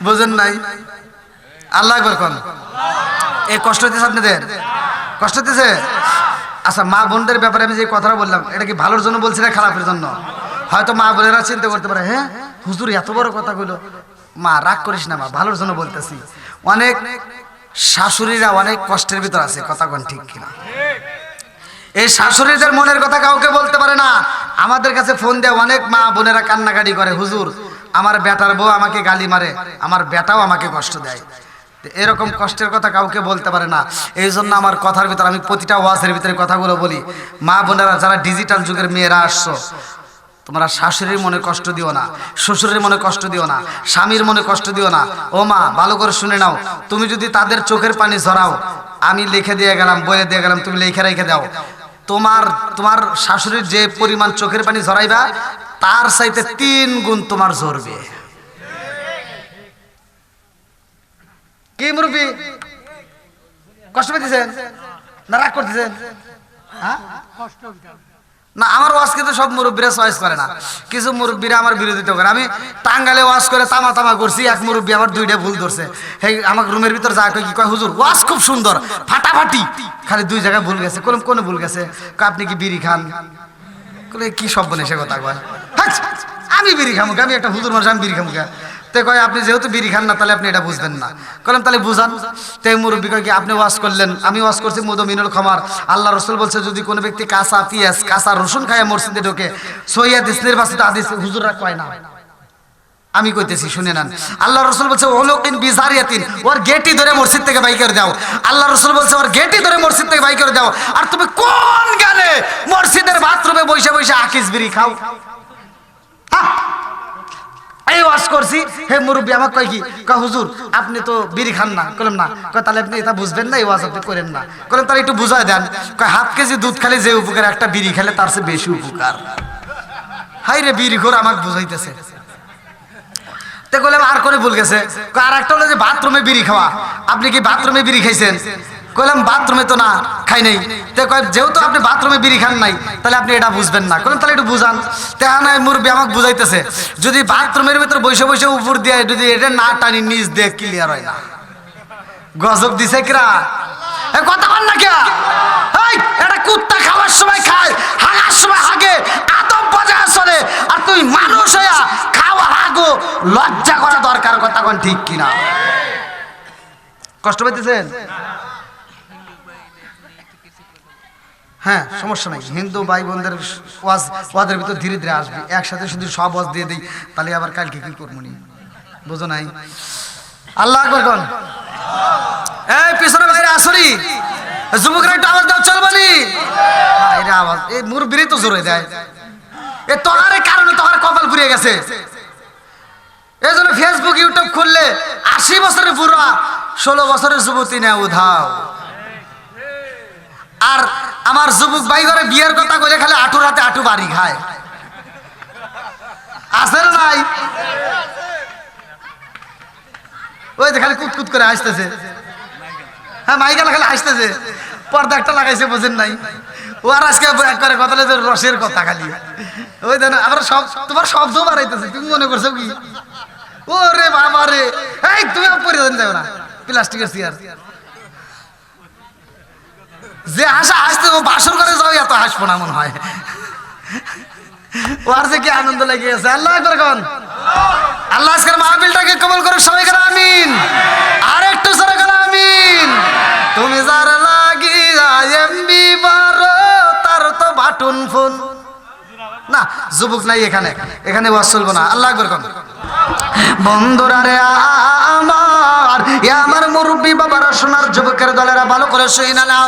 বোঝেন নাই? আল্লাহ আকবার কোন। এই কষ্ট হইতেছে আপনাদের? কষ্ট হইতেছে? আচ্ছা, মা বোনদের ব্যাপারে আমি যে কথাটা বললাম, এটা কি ভালোর জন্য বলছি না খারাপের জন্য? হয়তো মা বোনেরা চিন্তা করতে পারে, হ্যাঁ হুজুর এত বড় কথা কইলো। মা রাগ করিস না, মা ভালোর জন্য বলতেছি। অনেক শাশুড়িরা অনেক কষ্টের ভিতর আছে, কথা কোন ঠিক কিনা? এই শাশুড়িদের মনের কথা কাউকে বলতে পারে না। আমাদের কাছে ফোন দেয় অনেক মা বোনেরা, কান্নাকাটি করে, হুজুর আমার বেটার বউ আমাকে গালি মারে, আমার বেটাও আমাকে কষ্ট দেয়। এরকম কষ্টের কথা কাউকে বলতে পারে না। এই জন্য আমার কথার ভিতরে আমি প্রতিটা ওয়াজের ভিতরে কথাগুলো বলি, মা বোনেরা যারা ডিজিটাল যুগের মেয়েরা আসছো, তোমরা শাশুড়ির মনে কষ্ট দিও না, শ্বশুরের মনে কষ্ট দিও না, স্বামীর মনে কষ্ট দিও না। ও মা ভালো করে শুনে নাও, তুমি যদি তাদের চোখের পানি ঝরাও, আমি লিখে দিয়ে গেলাম, বলে দিয়ে গেলাম, তুমি লিখে রেখে দাও, তোমার শাশুড়ির যে পরিমাণ চোখের পানি ঝরাইবা, তার চাইতে 3 গুণ তোমার ঝরবে। কি মুরব্বি কষ্ট পেতেছেন না রাগ করতেছেন? হ্যাঁ না, আমার ওয়াজ কিন্তু সব মুরব্বীরা চয়েস করে না, কিছু মুরব্বীরা আমার বিরোধিতা করে। আমি টাঙ্গালে ওয়াজ করে তামা তামা করছি, এক মুরব্বী আমার 2টা ভুল ধরছে। এই আমার রুমের ভিতর যা কয়, কি কয়, হুজুর ওয়াজ খুব সুন্দর, ফাটাফাটি, খালি 2 জায়গায় ভুল গেছে। কোন ভুল গেছে? আপনি কি বিড়ি খান? কি সব বলে সে কথা কয়, আমি বিড়ি খামুক, আমি একটা হুজুর মানুষ, আমি বিড়ি খামুক। তে কয় আপনি যেহেতু বিড়ি খান না, তাহলে আপনি এটা বুঝবেন না। কলম তাহলে বুঝান। তে মুরব্বী কয় কি আপনি ওয়াজ করলেন, আমি ওয়াজ করছি মুদমিনুল খামার, আল্লাহ রাসূল বলছে যদি কোনো ব্যক্তি কাঁচা পেঁয়াজ কাঁচা রসুন খায় মসজিদে ঢোকে, সহিহ হাদিস নির্বাচিত হাদিস, হুজুররা কয় না, আমি কইতেছি শুনে নেন। আল্লাহ রাসূল বলছে ওলুকিন বিজারিয়াতিন, ওর গেটি ধরে মসজিদ থেকে বাই করে দাও। আল্লাহ রাসূল বলছে ওর গেটি ধরে মসজিদ থেকে বাই করে দাও। আর তুমি কোন গানে মসজিদের বাথরুমে বসে বসে আকিস বিড়ি খাও? এই ওয়াজ করছি, হে মুরব্বী আমাকে কয় কি, কয় হুজুর আপনি তো বিড়ি খান না। কলম না, কয় তাহলে আপনি এটা বুঝবেন না, এই ওয়াজ আপনি করেন না। কলম তাহলে একটু বুঝায় দেন। কয় হাফ কেজি দুধ খেলে যে উপকার, একটা বিড়ি খেলে তার চেয়ে বেশি উপকার। হাই রে বিড়ি ঘোর আমাকে বুঝাইতেছে। তে কলম আর করে ভুল গেছে। আর একটা হলো যে বাথরুমে বিড়ি খাওয়া, আপনি কি বাথরুমে বিড়ি খাইছেন? কইলাম বাথরুমে তো না, খাই নাই। তে কয় যেহেতু আপনি বাথরুমে বিড়ি খান নাই, তাহলে আপনি এটা বুঝবেন না। কইলাম তাহলে একটু বুঝান। তে নাই মুরব্বী আমাকে বুঝাইতেছে, যদি বাথরুমের ভিতরে বসে বসে উপর দিয়ে যদি এটা না টানি নিচ দিয়ে ক্লিয়ার হয় না। গজব দিছে কিরা, কথা বল না কে? এটা কুত্তা খাওয়ার সময় খায়, হাগার সময় হাগে, আদব বজায় চলে, আর তুই মানুষ হইয়া খাওয়া হাগো, লজ্জা করা দরকার, কথা কোন ঠিক কিনা? কষ্ট পাইতেছেন? হ্যাঁ সমস্যা নাই, হিন্দু ভাই বোনদের ওয়াজের ভিতর ধীরে ধীরে আসবে, একসাথে শুধু সব ওয়াজ দিয়ে দিই, তাহলে আবার কালকে কি করবো নি, বুঝো নাই? আল্লাহ আকবার কোন। এই পিছনে বাইরে আসরি যুবকরা একটু আওয়াজ দাও, চলবানি এরা আওয়াজ, এই মুরব্বিরই তো জোরে দেয়। এ তোহার কারণে তোহার কপাল ঘুরে গেছে। এই জন্য ফেসবুক ইউটিউব খুললে 80 বছরের বুড়া 16 বছরের যুবতী নেয় উধাও। আর আমার যুবক ভাই ঘরে বিয়ের কথা কইলে খালি আটুর হাতে আটু বাড়ি খায়, আছে না নাই? ওই যে খালি কুতকুত করে হাসতেছে, হ্যাঁ মাইকেল খালি হাসতেছে, পর্দা একটা লাগাইছে বোঝেন নাই? ও আর আজকে করে কথা রসের কথা খালি, ওই দেন আবার সব তোমার শব্দ বাড়াইতেছে, তুমি মনে করছো কি? ও রে বাবা রে, এই তুমি পরিধান যাবে না প্লাস্টিকের চেয়ার, যে হাসা হাসতে বাসর করে যাও এত হাসবো না মনে হয়। ওর যে কি আনন্দ লেগে গেছে। আল্লাহ আকবার কোন। আল্লাহ আজকের মাহফিলটাকে কবুল করুক, সবাই করে আমিন। আর একটু সরে করে আমিন। তুমি যার লাগিয়া এমবি বারো তার তো বাটন ফোন না, যুবক নাই এখানে, এখানে ওয়াজ চলবো না। আল্লাহ আকবার কোন। বন্ধুরা রে আমার, আমার মুরব্বী বাবারা, সোনার যুবকের দলেরা ভালো করে শুনে নাও,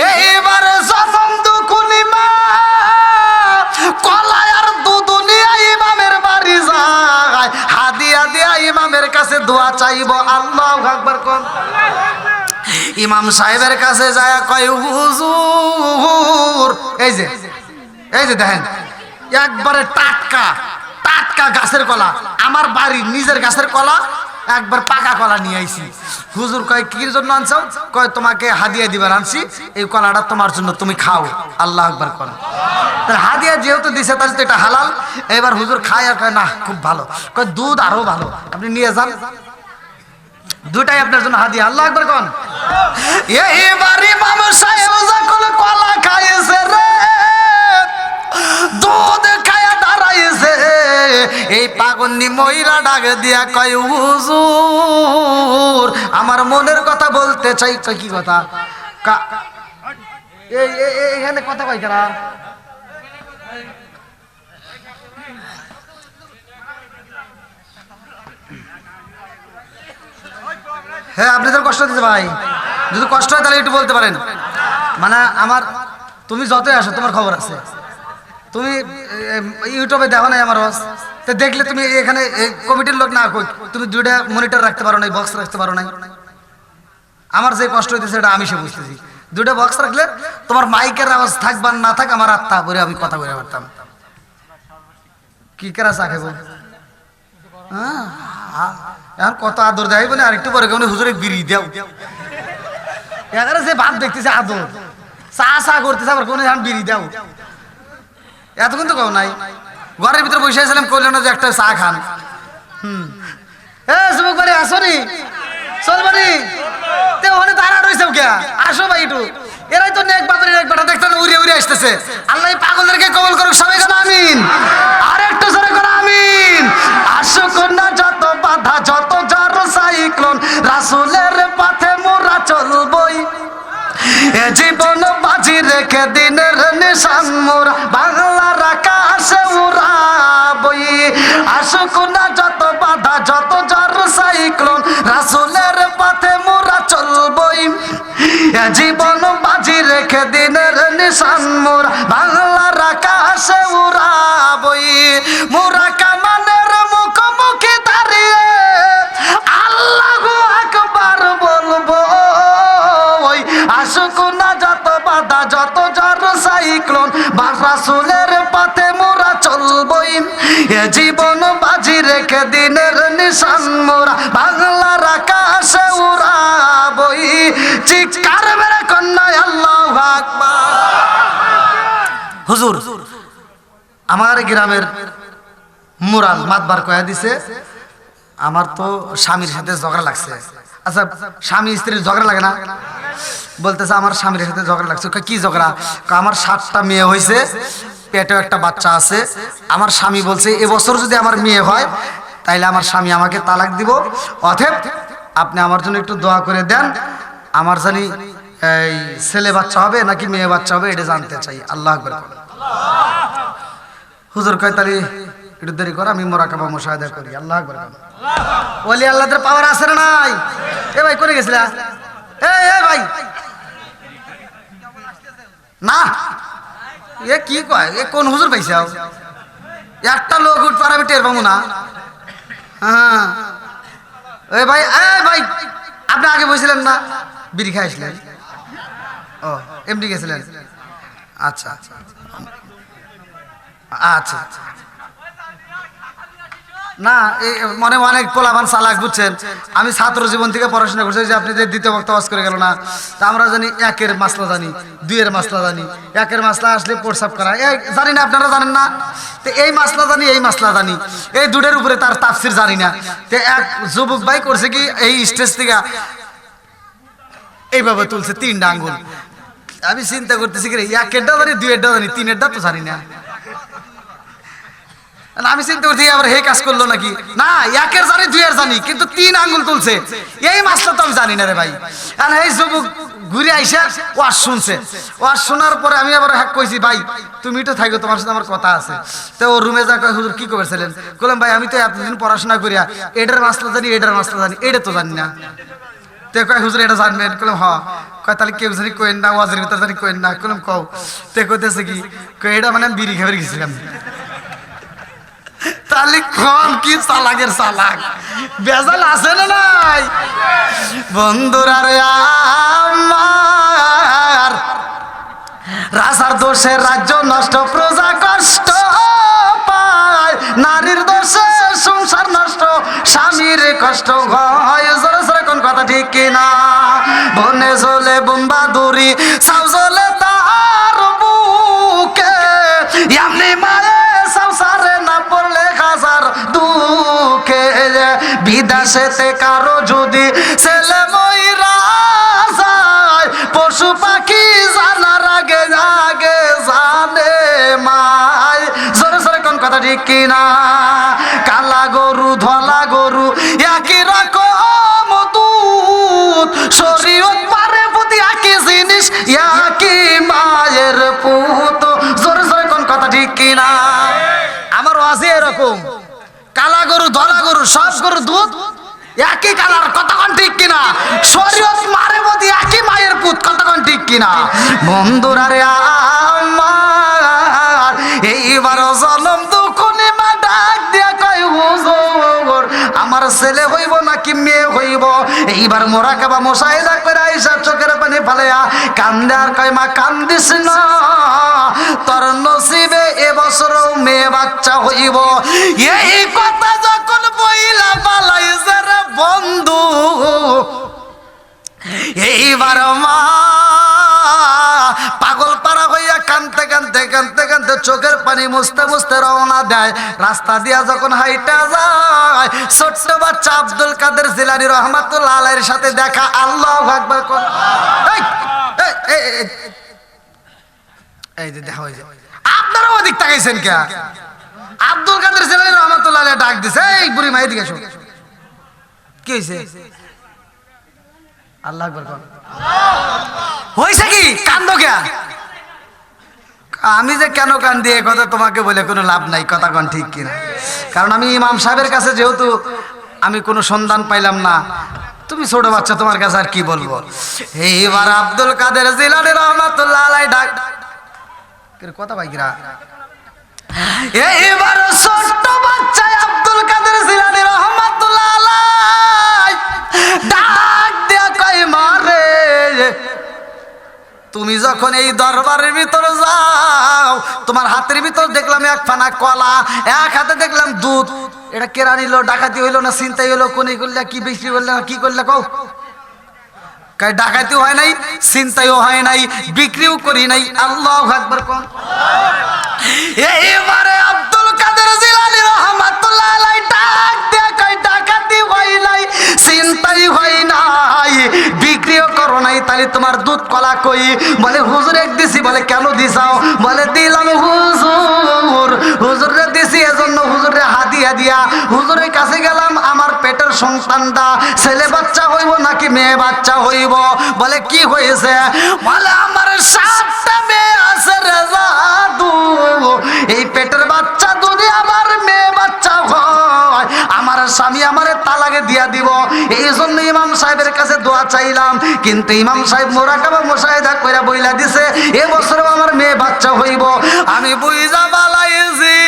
এইবার জনম দুকুনি মা কলাই আর দুধ নিয়ে ইমামের বাড়ি যায়, হাদিয়া দিয়া ইমামের কাছে দোয়া চাইব। আল্লাহু আকবার কোন। ইমাম সাহেবের কাছে যায় কয় হুজুর, এই যে দেখেন একবারে টাটকা টাটকা গাছের কলা, আমার বাড়ির নিজের গাছের কলা, একবার পাকা কলা নিয়ে আইছি। হুজুর কয় কি জন্য আনছো? কয় তোমাকে হাদিয়া দিবার আনছি, এই কলাটা তোমার জন্য, তুমি খাও। আল্লাহ আকবার করেন। তাহলে হাদিয়া যেহেতু দিছে তাহলে তো এটা হালাল। এবার হুজুর খায় আর কয় না খুব ভালো। কয় দুধ আরো ভালো, আপনি নিয়ে যান, দুটাই আপনার জন্য হাদিয়া। আল্লাহ আকবার কোন। এইবার ইমাম সাহেব যখন কলা খাইছে রে, দুধ খায়া দাঁড়াইছে, এই পাগন্ডি মহিলা ডাক দিয়া কয় হুজুর আমার মনের কথা বলতে চাই। কয় কি কথা? এখানে কথা কয় কারা? হ্যাঁ আপনাদের কষ্ট দিতে ভাই, যদি কষ্ট হয় তাহলে একটু বলতে পারেন। মানে আমার, তুমি যতই আসো তোমার খবর আছে, তুমি ইউটিউবে দেখো নাই আমার বক্স, তো দেখলে তুমি এখানে কমিটির লোক না, তুমি দুইটা মনিটর রাখতে পারো নাই, বক্স রাখতে পারো নাই। আমার যে কষ্ট হইতেছে এটা আমি সে বুঝতেছি। দুইটা বক্স রাখলে তোমার মাইকের আওয়াজ থাকবার না থাক, আমার আত্মা বলে আমি কথা বলে পারতাম। কি কেরা চা খাবো? হ্যাঁ এখন কত আদর দেয় বলে আরেকটু পরে কেমন হুজুরে বিড়ি দেও, এখানে যে ভাব দেখতেছে আদর, চা চা করতেছে, আবার কোন এখন বিড়ি দেও, এতক্ষণ তো কেউ নাই। ঘরের ভিতরে বসে আসলাম, করলেন যে একটা চা খান। যুবক বাড়ি আসো নি, চল বাড়ি ওখানে দাঁড়া রয়েছে কে? আসো ভাই একটু, এরাই তো নেক বাপের এক বেটা দেখতে উড়ে উড়ে আসতেছে। আল্লাহ পাগলদেরকে কবল করুক সবাই, কেন আমিন। আর একটু জোরে করে আমিন। আসো কন্যা যত বাধা যত জ্বর সাইক্লোন, রাসূলের পথে মোরা চলবই, এ জীবন বাজি রেখে দিনের নিশান মোরা বাংলার আকাশে উড়াবই। আসো কন্যা যত বাধা যত জ্বর সাইক্লোন, রাসূলের পথে মোরা চলবই, এ জীবন বাজি রেখে দিনের নিশান মোরা বাংলার আকাশে উড়াবই। মোরা কামানের মুখোমুখি দাঁড়িয়ে আল্লাহু আকবার বলবো। আসুক না যত বাধা যত জ্বর সাইক্লোন, রাসূলের পথে মোরা চলবই, এ জীবন বাজি রেখে দিনের নিশান মোরা বাংলার আকাশে উড়াবই। চিৎকার মেরে কন্যা আল্লাহু আকবার। হুজুর আমার গ্রামের মুরাল মাতবার কয়া দিছে, আমার তো স্বামীর সাথে ঝগড়া লাগছে। আচ্ছা স্বামী স্ত্রীর ঝগড়া লাগে না? বলতেছে আমার স্বামীর সাথে ঝগড়া লাগছে। কি ঝগড়া? আমার 7টা মেয়ে হয়েছে, পেটেও একটা বাচ্চা আছে। আমার স্বামী বলছে এবছর যদি আমার মেয়ে হয় তাইলে আমার স্বামী আমাকে তালাক দিব, অতএব আপনি আমার জন্য একটু দোয়া করে দেন, আমার জানি এই ছেলে বাচ্চা হবে নাকি মেয়ে বাচ্চা হবে এটা জানতে চাই। আল্লাহ আকবার। হুজুর কয় তাহলে একটু দেরি কর, আমি মুরাকাবা মুশাহাদা করি। আল্লাহ আকবার। ওলি আল্লাহর পাওয়ার আছে না নাই? এ ভাই কোনে গেছিলা? এ ভাই না, এ কি কয়? এ কোন হুজুর পাইছে? একটা লোক উঠ পার আমি টের পাবো না। হ্যাঁ এ ভাই, ভাই আপনি আগে বলছিলেন না বিড়ি খাইছিলেন? ও এমনি গেছিলেন? আচ্ছা আচ্ছা না, এই মনে অনেক পোলাপান চালাক, বুঝছেন। আমি ছাত্র জীবন থেকে পড়াশোনা করছি, যে আপনি যে দ্বিতীয় বক্তা পাস করে গেল না, তা আমরা জানি 1-এর মাসলা জানি, 2-এর মাসলা জানি। 1-এর মাসলা আসলে প্রস্রাব করা জানি না, আপনারা জানেন না? তো এই মাসলা জানি, এই মাসলা জানি, এই দুটোর উপরে তার তাফসির জানি না। তো এক যুবক ভাই করছে কি, এই স্টেজ থেকে এইভাবে তুলছে 3টা আঙ্গুল। আমি চিন্তা করতেছি কি 1-এরটা জানি, 2-এরটা জানি, 3-এরটা তো জানি না। আমি চিন্তা করছি আবার হে কাজ করলো নাকি। না, 1-এর জানি 2-এর জানি, কিন্তু 3 আঙ্গুল তুলছে, এই মাসলা তো আমি জানি না রে ভাই। আর এই যুবক ঘুরে আইসা ওয়াজ শুনছে, ওয়াজ শোনার পরে আমি আবার হ্যাক কইছি ভাই তুমি তো থাকো, তোমার সাথে আমার কথা আছে। তো ও রুমে যা কয় হুজুর কি করেছিলেন? বললাম ভাই আমি তো এতদিন পড়াশোনা করিয়া এটার মাসলা জানি, এটার মাসলা জানি, এটা তো জানি না। তো কয় হুজুর এটা জানবেন? বললাম হ। কয় তাহলে কেউ জানি কোয়েন না, ওয়াজের ভিতরে জানি কোয়েন না। বললাম কও। তে কইতেছে কি, এটা মানে আমি বিড়ি খাবার গেছিলাম। তাহলে কম কি চালাকের চালাক, বেজাল আছে না নাই? বন্ধুরা রে আমার, রাজার দোষে রাজ্য নষ্ট, প্রজা কষ্ট পায়, নারীর দোষে সংসার নষ্ট, স্বামীর কষ্ট হয় জোরে জোরে কোন কথা ঠিক কিনা বনে চলে বোমবাদুরি সাউ চলে তার বুকে এমনি মায়ে সংসারে না পড়লে হাজার দুঃখে বিদেশেতে কারো যদি ছেলে মইরা যায় পশু পাখি জানার আগে আগে জানে মায় জোরে জোরে কোন কথা ঠিক কিনা কালা গরু ধলা গরু একই রকম দুধ শরীয়ত পারে প্রতি একই জিনিস একই মায়ের পুত জোরে জোরে কোন কথা ঠিক কিনা আমারও আছে এরকম কালা গরু ধলা গরু সব গরু দুধ একই কালার কতক্ষণ ঠিক কিনা শরীয়ত মারে প্রতি একই মায়ের পুত কতক্ষণ ঠিক কিনা বন্ধুরা রে আমার এইবার জনম দুঃখনে মা ডাক দিয়া কই হুজুর আমার ছেলে হইব নাকি মেয়ে হইব এইবার মোরাকাবা মুশাহিদা করে আইসা চোখের পানি ফালাইয়া কান্দে আর কয় মা কান্দিস না তোর নসিবে এবছর মেয়ে বাচ্চা হইব এই কথা যখন বইলা পালাইছে রে বন্ধু এইবার মা পাগল পাড়া হইয়া কানতে কানতে কানতে কানতে চোখের পানি মুছতে মুছতে রওনা দেয় রাস্তা দিয়া যখন হাইটা যায় ছোট্ট বাচ্চা আব্দুল কাদের জিলানী রহমাতুল্লাহ আলাইহির সাথে দেখা আল্লাহু আকবার কোন এই যে দেখা হইছে আপনারা ওদিক তাকাইছেন কে আব্দুল কাদের জিলানী রহমাতুল্লাহ আলাইহি ডাক দিছে এই বুড়ি মাই দিকে এসো কি হইছে আল্লাহু আকবার কোন হইছে কি কান্দো কে আমি যে কেন কান্দি এই কথা তোমাকে বলে কোনো লাভ নাই কথা কোন ঠিক কিনা কারণ আমি ইমাম সাহেবের কাছে যেহেতু আমি কোনো সন্ধান পাইলাম না তুমি ছোট বাচ্চা তোমার কাছে আর কি বলবো এইবার আব্দুল কাদের জিলানী রহমাতুল্লাহ আলাইহি ডাক কথা ভাইরা এইবার ছোট বাচ্চা আব্দুল কাদের জিলানী রহমাতুল্লাহ আলাইহি ডাক দিয়া কই মারে তুমি যখন এই দরবারের ভিতরে যাও তোমার হাতের ভিতর দেখলাম এক ফানা কলা এক হাতে দেখলাম দুধ এটা কেরা নিল ডাকাতি হইলো না চিন্তাই হইলো কোনি করলে কি বিক্রি করলে কি করলে কও কাই ডাকাতিও হয় নাই চিন্তাইও হয় নাই বিক্রিও করি নাই আল্লাহু আকবার কোন এইবারে আব্দুল কাদের জিলানী রহমাতুল্লাহ আলাইহি ডাক দেয়া কই ডাকাতি হয় নাই চিন্তাই হয় নাই বিক্রিও করো নাই তাহলে তোমার দুধ কলা কই বলে হুজুর এক দিছি বলে কেন দিছাও বলে দিলাম হুজুর হুজুরে দিছি এজন্য হুজুরে হাদিয়া দিয়া হুজুরের কাছে গেলাম আমার পেটের সন্তানটা ছেলে বাচ্চা হইব নাকি মেয়ে বাচ্চা হইব বলে কি হয়েছে বলে আমার 7টা মেয়ে আছে রে জাদু এই পেটের বাচ্চা যদি আমার মেয়ে বাচ্চা হয় আমার স্বামী আমারে তালাকে দিয়া দিব এই জন্য ইমাম সাহেবের কাছে দোয়া চাইলাম কিন্তু ইমাম সাহেব মোরাকাবা মুশাহিদা কইরা বইলা দিছে এবছর আমার মেয়ে বাচ্চা হইব আমি বুইজা বালাইছি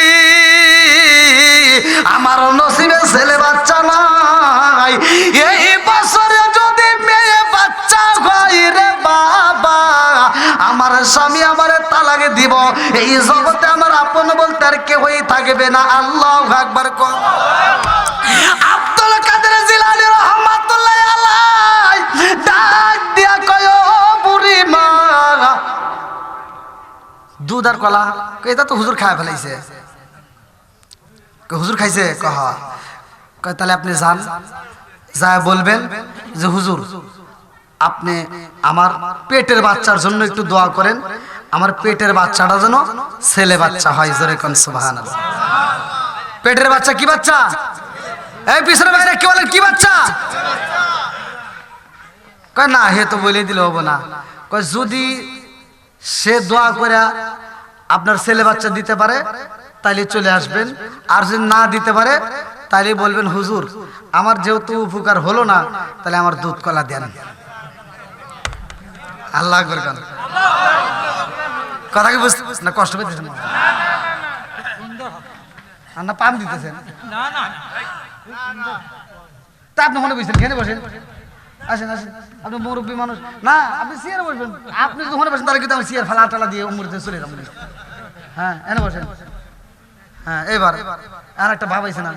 আমার নসিবে ছেলে বাচ্চা নাই এই বছরে যদি মেয়ে বাচ্চা হয় রে বাবা আমার স্বামী আমারে তালাকে দিব এই জগতে আমার আপন বলতে আর কেউই থাকবে না আল্লাহু আকবার কোন আব্দুল কাদের জিলানী রহমাতুল্লাহ আলাইহি ডাক দিয়া কয় ও বুড়ি মা দুধ আর কলা এটা তো হুজুর খায় ফেলাইছে হুজুর খাইছে কহা কয় তাহলে আপনি যান যা বলবেন যে হুজুর আপনি আমার পেটের বাচ্চার জন্য একটু দোয়া করেন আমার পেটের বাচ্চাটা যেন ছেলে বাচ্চা হয় জোরে কোন সুবহানাল্লাহ পেটের বাচ্চা কি বাচ্চা এই পিছনে বাইরে কি বলেন কি বাচ্চা কয় না হে তো বলে দিলে হবে না কয় যদি সে দোয়া করে আপনার ছেলে বাচ্চা দিতে পারে তাইলে চলে আসবেন আর যদি না দিতে পারে তাইলে বলবেন হুজুর আমার যেহেতু উপকার হলো না তাহলে আমার দুধ কলা দেন আল্লাহ আকবার কথা কি বুঝতে না কষ্ট পেতেছেন না পাম দিতেছেন তা আপনি মনে বুঝছেন কেন বসেন আসেন আসেন আপনি মুরব্বী মানুষ না আপনি চেয়ারে বসবেন আপনি যদি মনে বসেন তাহলে কিন্তু আমি চেয়ার ফালা টালা দিয়ে উমরিতে চলে যাবো হ্যাঁ এনে বসেন হ্যাঁ এবার আর একটা ভাবাইছে না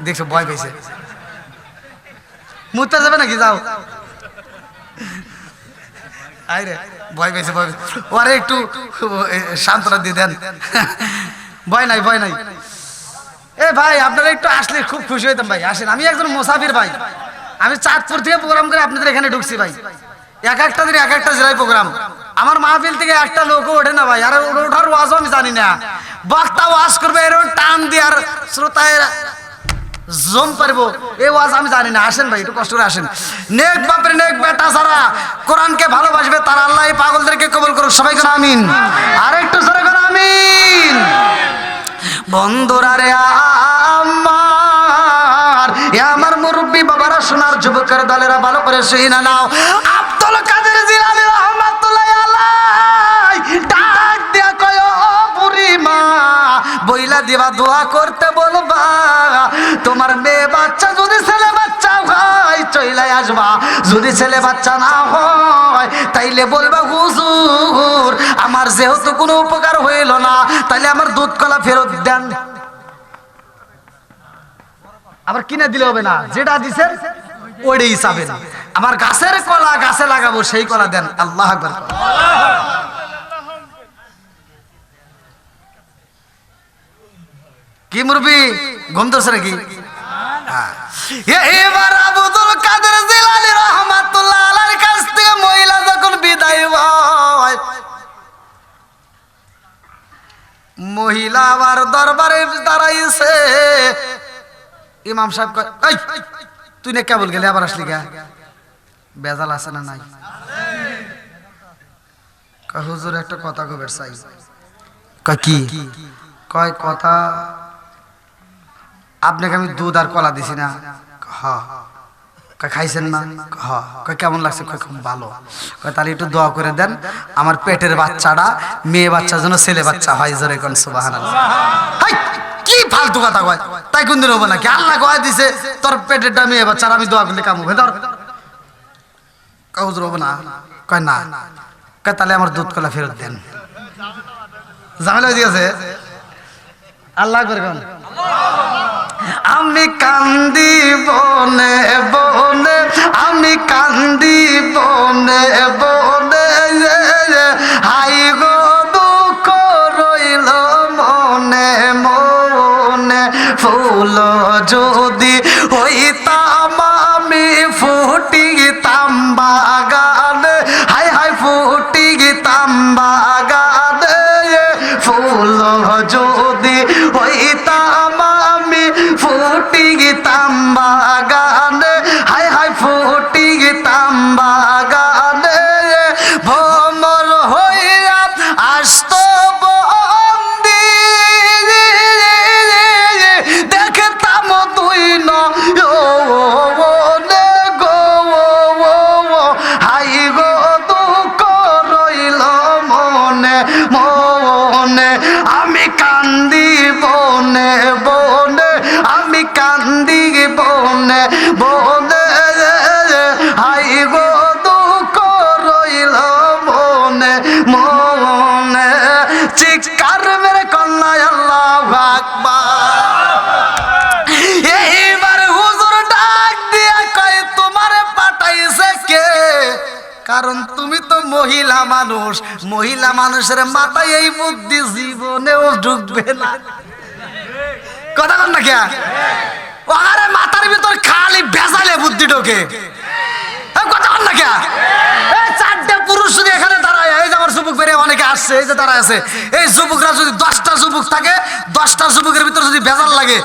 দেখছো ভয় পেয়েছে, মুততে যাবে নাকি? যাও। আরে ভয় পেয়েছে, ভয় পেয়েছে। ওরে একটু সান্ত্বনা দিয়ে দেন। ভয় নাই, ভয় নাই। এ ভাই আপনারা একটু আসলে খুব খুশি হইতাম ভাই। আসেন, আমি একজন মুসাফির ভাই। আমি চাঁদপুর থেকে প্রোগ্রাম করে আপনাদের এখানে ঢুকছি ভাই। এক একটা দিন এক একটা জেলায় প্রোগ্রাম। আমার মাহফিল থেকে একটা লোকও ওঠে না ভাই। আর ওঠার ওয়াজও আমি জানি না। বক্তা ওয়াজ করবে এরকম টান দিয়ে আর শ্রোতায় জম পারবো, এই ওয়াজ আমি জানি না। আসেন ভাই, একটু কষ্ট করে আসেন। নেক বাপের নেক বেটা যারা কোরআনকে ভালোবাসবে তারা আল্লাহ এই পাগলদেরকে কবুল করুক। সবাই করে আমিন। আর একটু জোরে করে আমিন। বন্ধুরা রে আমার মুরব্বী বাবারা, সোনার যুবকের দলেরা ভালো করে শুনে নাও। আব্দুল কাদের জিলানী রাহমাতুল্লাহ আলাইহি ডাক দিয়া কয়, ও বুড়ি মা, বইলা দিবা দোয়া করতে বলবা, তোমার মেয়ে বাচ্চা যদি ছেলে বাচ্চা হয় চইলাই আসবা, যদি ছেলে বাচ্চা না হয় তাইলে বলবা হুজুর আমার যেহেতু কোনো উপকার হইল না, তাইলে আমার দুধ কলা ফেরত দেন। আবার কিনে দিলে হবে না, যেটা দিছেন ওইটাই চাবেন। আমার গাছের কলা গাছে লাগাবো, সেই কলা দেন। আল্লাহু আকবার। কি মুরব্বি ঘুম ধরছে নাকি? এবার আব্দুল কাদের জিলানী রাহমাতুল্লাহ আলাইহির কাছ থেকে মহিলা যখন বিদায় হয়, মহিলা আবার দরবারে দাঁড়াইছে। ইমাম সাহেব কয়, এই তুই না কেবল গেলে আবার আসলি গা, বেজাল আছে না নাই? কয় হুজুর একটা কথা কবের চাই। কয় কি? কয় কথা, আপনাকে আমি দুধ আর কলা দিছি না? হ্যাঁ। কয় খাইছেন না? হ্যাঁ। কয় কেমন লাগছে? কয় খুব ভালো। কয় তাহলে একটু দোয়া করে দেন আমার পেটের বাচ্চাটা মেয়ে বাচ্চা যেন ছেলে বাচ্চা হয়। জোরে কোন সুবহানাল্লাহ। কি ফালতু কথা কয়, তাই কোনদিন হবো নাকি? আল্লাহ কয় দিছে তোর পেটেরটা মেয়ে বাচ্চা, আমি দোয়া করলে কাম হবে? ধর কাউজ হবো না। কয় না। কয় তাহলে আমার দুধ কলা ফেরত দেন। ঝামেলা হয়ে গেছে। আল্লাহ করে কোন, আমি কান্দি বনে বনে, আমি কান্দি বনে বনে, হাই গো দুঃখ রইল মনে মনে, ফুল যদি হইতাম আমি ফুটিতাম বাগানে, হাই হাই ফুটিতাম বাগানে, ফুল যদি হইতাম আমি ফুটিতাম বাগানে, হাই হাই ফুটিতাম বাগানে, ভ্রমর হইয়া আসতো বন্দি, দেখতাম তুই নয়নে গো, হাই গো দুঃখ রইল মনে মনে, আমি কান্দি বনে বনে, আমি কান্দি বনে বনে, হাই গো দুঃখ রইল মনে মনে, চিৎকার মেরে কন্যা আল্লাহু আকবার। এইবার হুজুর ডাক দিয়া কয়, তোমারে পাঠাইছে কে? কারণ তুমি তো মহিলা মানুষ, মহিলা মানুষের মাথায় এই বুদ্ধি জীবনেও ঢুকবে না। কথা বল না কে? আরে মাথার ভিতর খালি ভেজালে বুদ্ধি ঢোকে। কথা বল না কে? এই চারটে পুরুষ যদি এখানে দাঁড়ায়, এই যে আমার যুবক বেরিয়ে অনেকে আসছে, এই যে দাঁড়ায় আছে, এই যুবকরা যদি 10টা যুবক থাকে, 10টা যুবকের ভিতর যদি ভেজাল লাগে,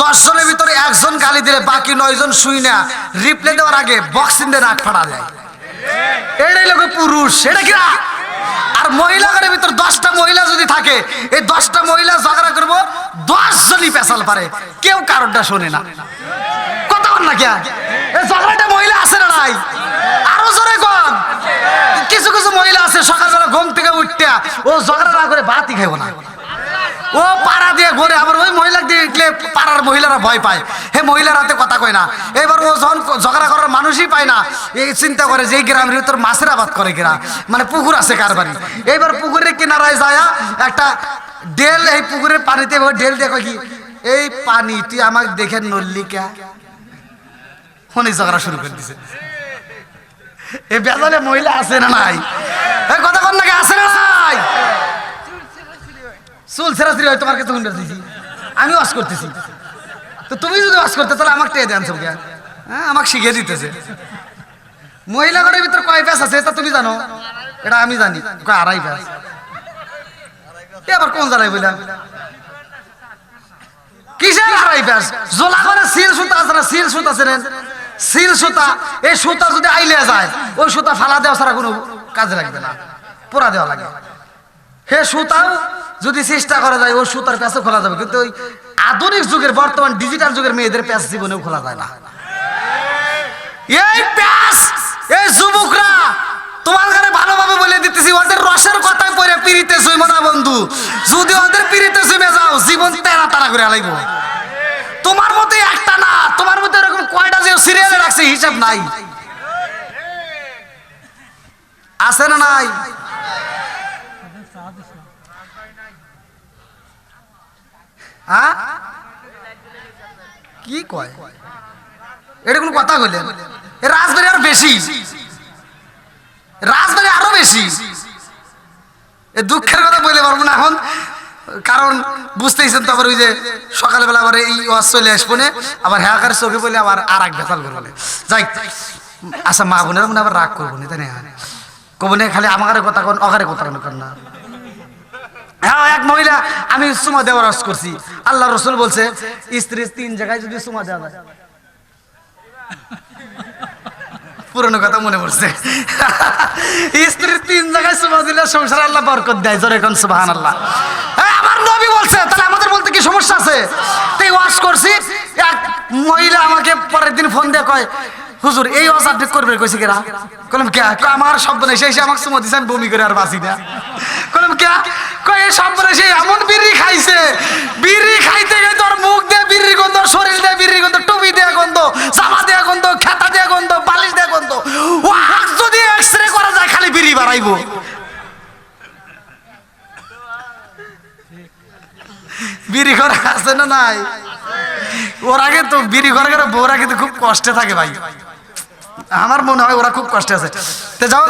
10 জনের ভিতরে একজন গালি দিলে বাকি 9 জন শুই না, রিপ্লে দেওয়ার আগে বক্সিং দিয়ে নাক ফাটা যায়। এটাই লোক পুরুষ, এটা কি? আর মহিলাদের ভিতর 10টা মহিলা যদি থাকে, এই 10টা মহিলা ঝগড়া করবো, 10 জনই পেশাল পারে, কেউ কারোরটা শোনে না। কথা বল না কে? এই ঝগড়াটা মহিলা আছে না নাই? আরো জোরে কোন। কিছু কিছু মহিলা আছে সকালবেলা ঘুম থেকে উঠতে ও ঝগড়া না করে ভাতই খাইব না, ও পাড়া দিয়ে ঘুরে। আবার ওই মহিলা দেখলে পাড়ার মহিলারা ভয় পায়, হে মহিলার হাতে কথা কয় না। এবার ও যখন ঝগড়া করার মানুষই পায় না, এই চিন্তা করে যে এই গ্রামের ভিতর মাছের আবাদ করে কিনা, মানে পুকুর আছে কার বাড়ি। এইবার পুকুরের কিনারায় যায় একটা ডেল, এই পুকুরের পানিতে ডেল দেখো কি এই পানি তুই আমাকে দেখে নড়লি কে? ফোনে ঝগড়া শুরু করে দিছে। এ বেজালে মহিলা আছে না নাই? এই কথা বল নাকি আছে না নাই? চুল ছেঁড়াছিড়ি হয় তোমার কাছে হুন্ডা দিছি, আমি ওয়াশ করতেছি। তো তুমি যদি ওয়াশ করতে তাহলে আমাকে টেয়ে দেন সবকে, হ্যাঁ আমাকে শিখিয়ে দিতেছে। মহিলা ঘরের ভিতর কয় প্যাঁচ আছে তা তুমি জানো? এটা আমি জানি, কয় 2.5 প্যাঁচ। এ আবার কোন জায়গায় বললাম কিসের 2.5 প্যাঁচ? জোলা করে সিল সুতা আছে না, সিল সুতা আছে না, সিল সুতা। এই সুতা যদি আইলে যায় ওই সুতা ফালা দেওয়া ছাড়া কোনো কাজে লাগবে না, পোড়া দেওয়া লাগে। হে সুতাও যদি চেষ্টা করা যায় ওই সুতার প্যাঁচও খোলা যাবে, কিন্তু ওই আধুনিক যুগের বর্তমান ডিজিটাল যুগের মেয়েদের প্যাঁচ জীবনেও খোলা যায় না। এই প্যাঁচ, এই যুবকরা তোমার ঘরে ভালোভাবে বলে দিতেছি, ওদের রসের কথায় পড়ে পিড়িতে শুইব না বন্ধু। যদি ওদের পিড়িতে শুইবে যাও জীবন তেরা তারা করে আলাইব। তোমার মতো একটা না, তোমার মতো এরকম কয়টা যে সিরিয়ালে রাখছে হিসাব নাই, আছে না নাই? হ্যাঁ কি কয় এটা কোন কথা কইলেন? রাজবাড়ি আরো বেশি, রাজবাড়ি আরো বেশি। এ দুঃখের কথা বলে পারবো না এখন, কারণ বুঝতেইছেন। তারপর ওই যে সকালবেলা আবার এই ওয়াজ চলে আসবো না, আবার হ্যাকার চোখে বলে আবার আর এক বেতাল করবো। যাই আচ্ছা, মা বোনের মনে আবার রাগ করবো না, তাই না? কবো না খালি আমারে কথা কোন অকারে কথা কর না। হ্যাঁ এক মহিলা, আমি সুমা দেওয়ার রস করছি। আল্লাহ রসুল বলছে স্ত্রী 3 জায়গায় যদি সুমা দেওয়া যায়, পুরনো কথা মনে পড়ছে, স্ত্রীর 3 জায়গায় সুমা দিলে সংসার আল্লাহ বরকত দেয়। জোরে কোন সুবহানাল্লাহ। আমার নবী বলছে, তাহলে আমাদের বলতে কি সমস্যা আছে? তাই ওয়াজ করছি, এক মহিলা আমাকে পরের দিন ফোন দিয়ে কয়, হুজুর এই ওয়াজ আপডেট করবে কইছে কেরা? কলম কে? আমার শব্দ নেই, সেই আমাকে সুমা দিছে, আমি বমি করে আর বাঁচি না। কলম কে? কয় এই শব্দ নেই, সেই এমন বিড়ি খাইছে, বিড়ি খাইতে গিয়ে তোর মুখ দিয়ে বিড়ির গন্ধ, শরীর দিয়ে বিড়ির গন্ধ, টুপি দিয়ে গন্ধ, জামা দিয়ে গন্ধ, খেতা দিয়ে গন্ধ, বালিশ দিয়ে গন্ধ। ওয়াজ যদি এক্সরে করা যায় খালি বিড়ি বাড়াইবো। বিড়ি ঘর আছে না নাই? ওরা কিন্তু বিড়ি ঘরে গেলে বউরা কিন্তু খুব কষ্টে থাকে ভাই, আমার মনে হয় ওরা খুব কষ্টে আছে। তো যাও,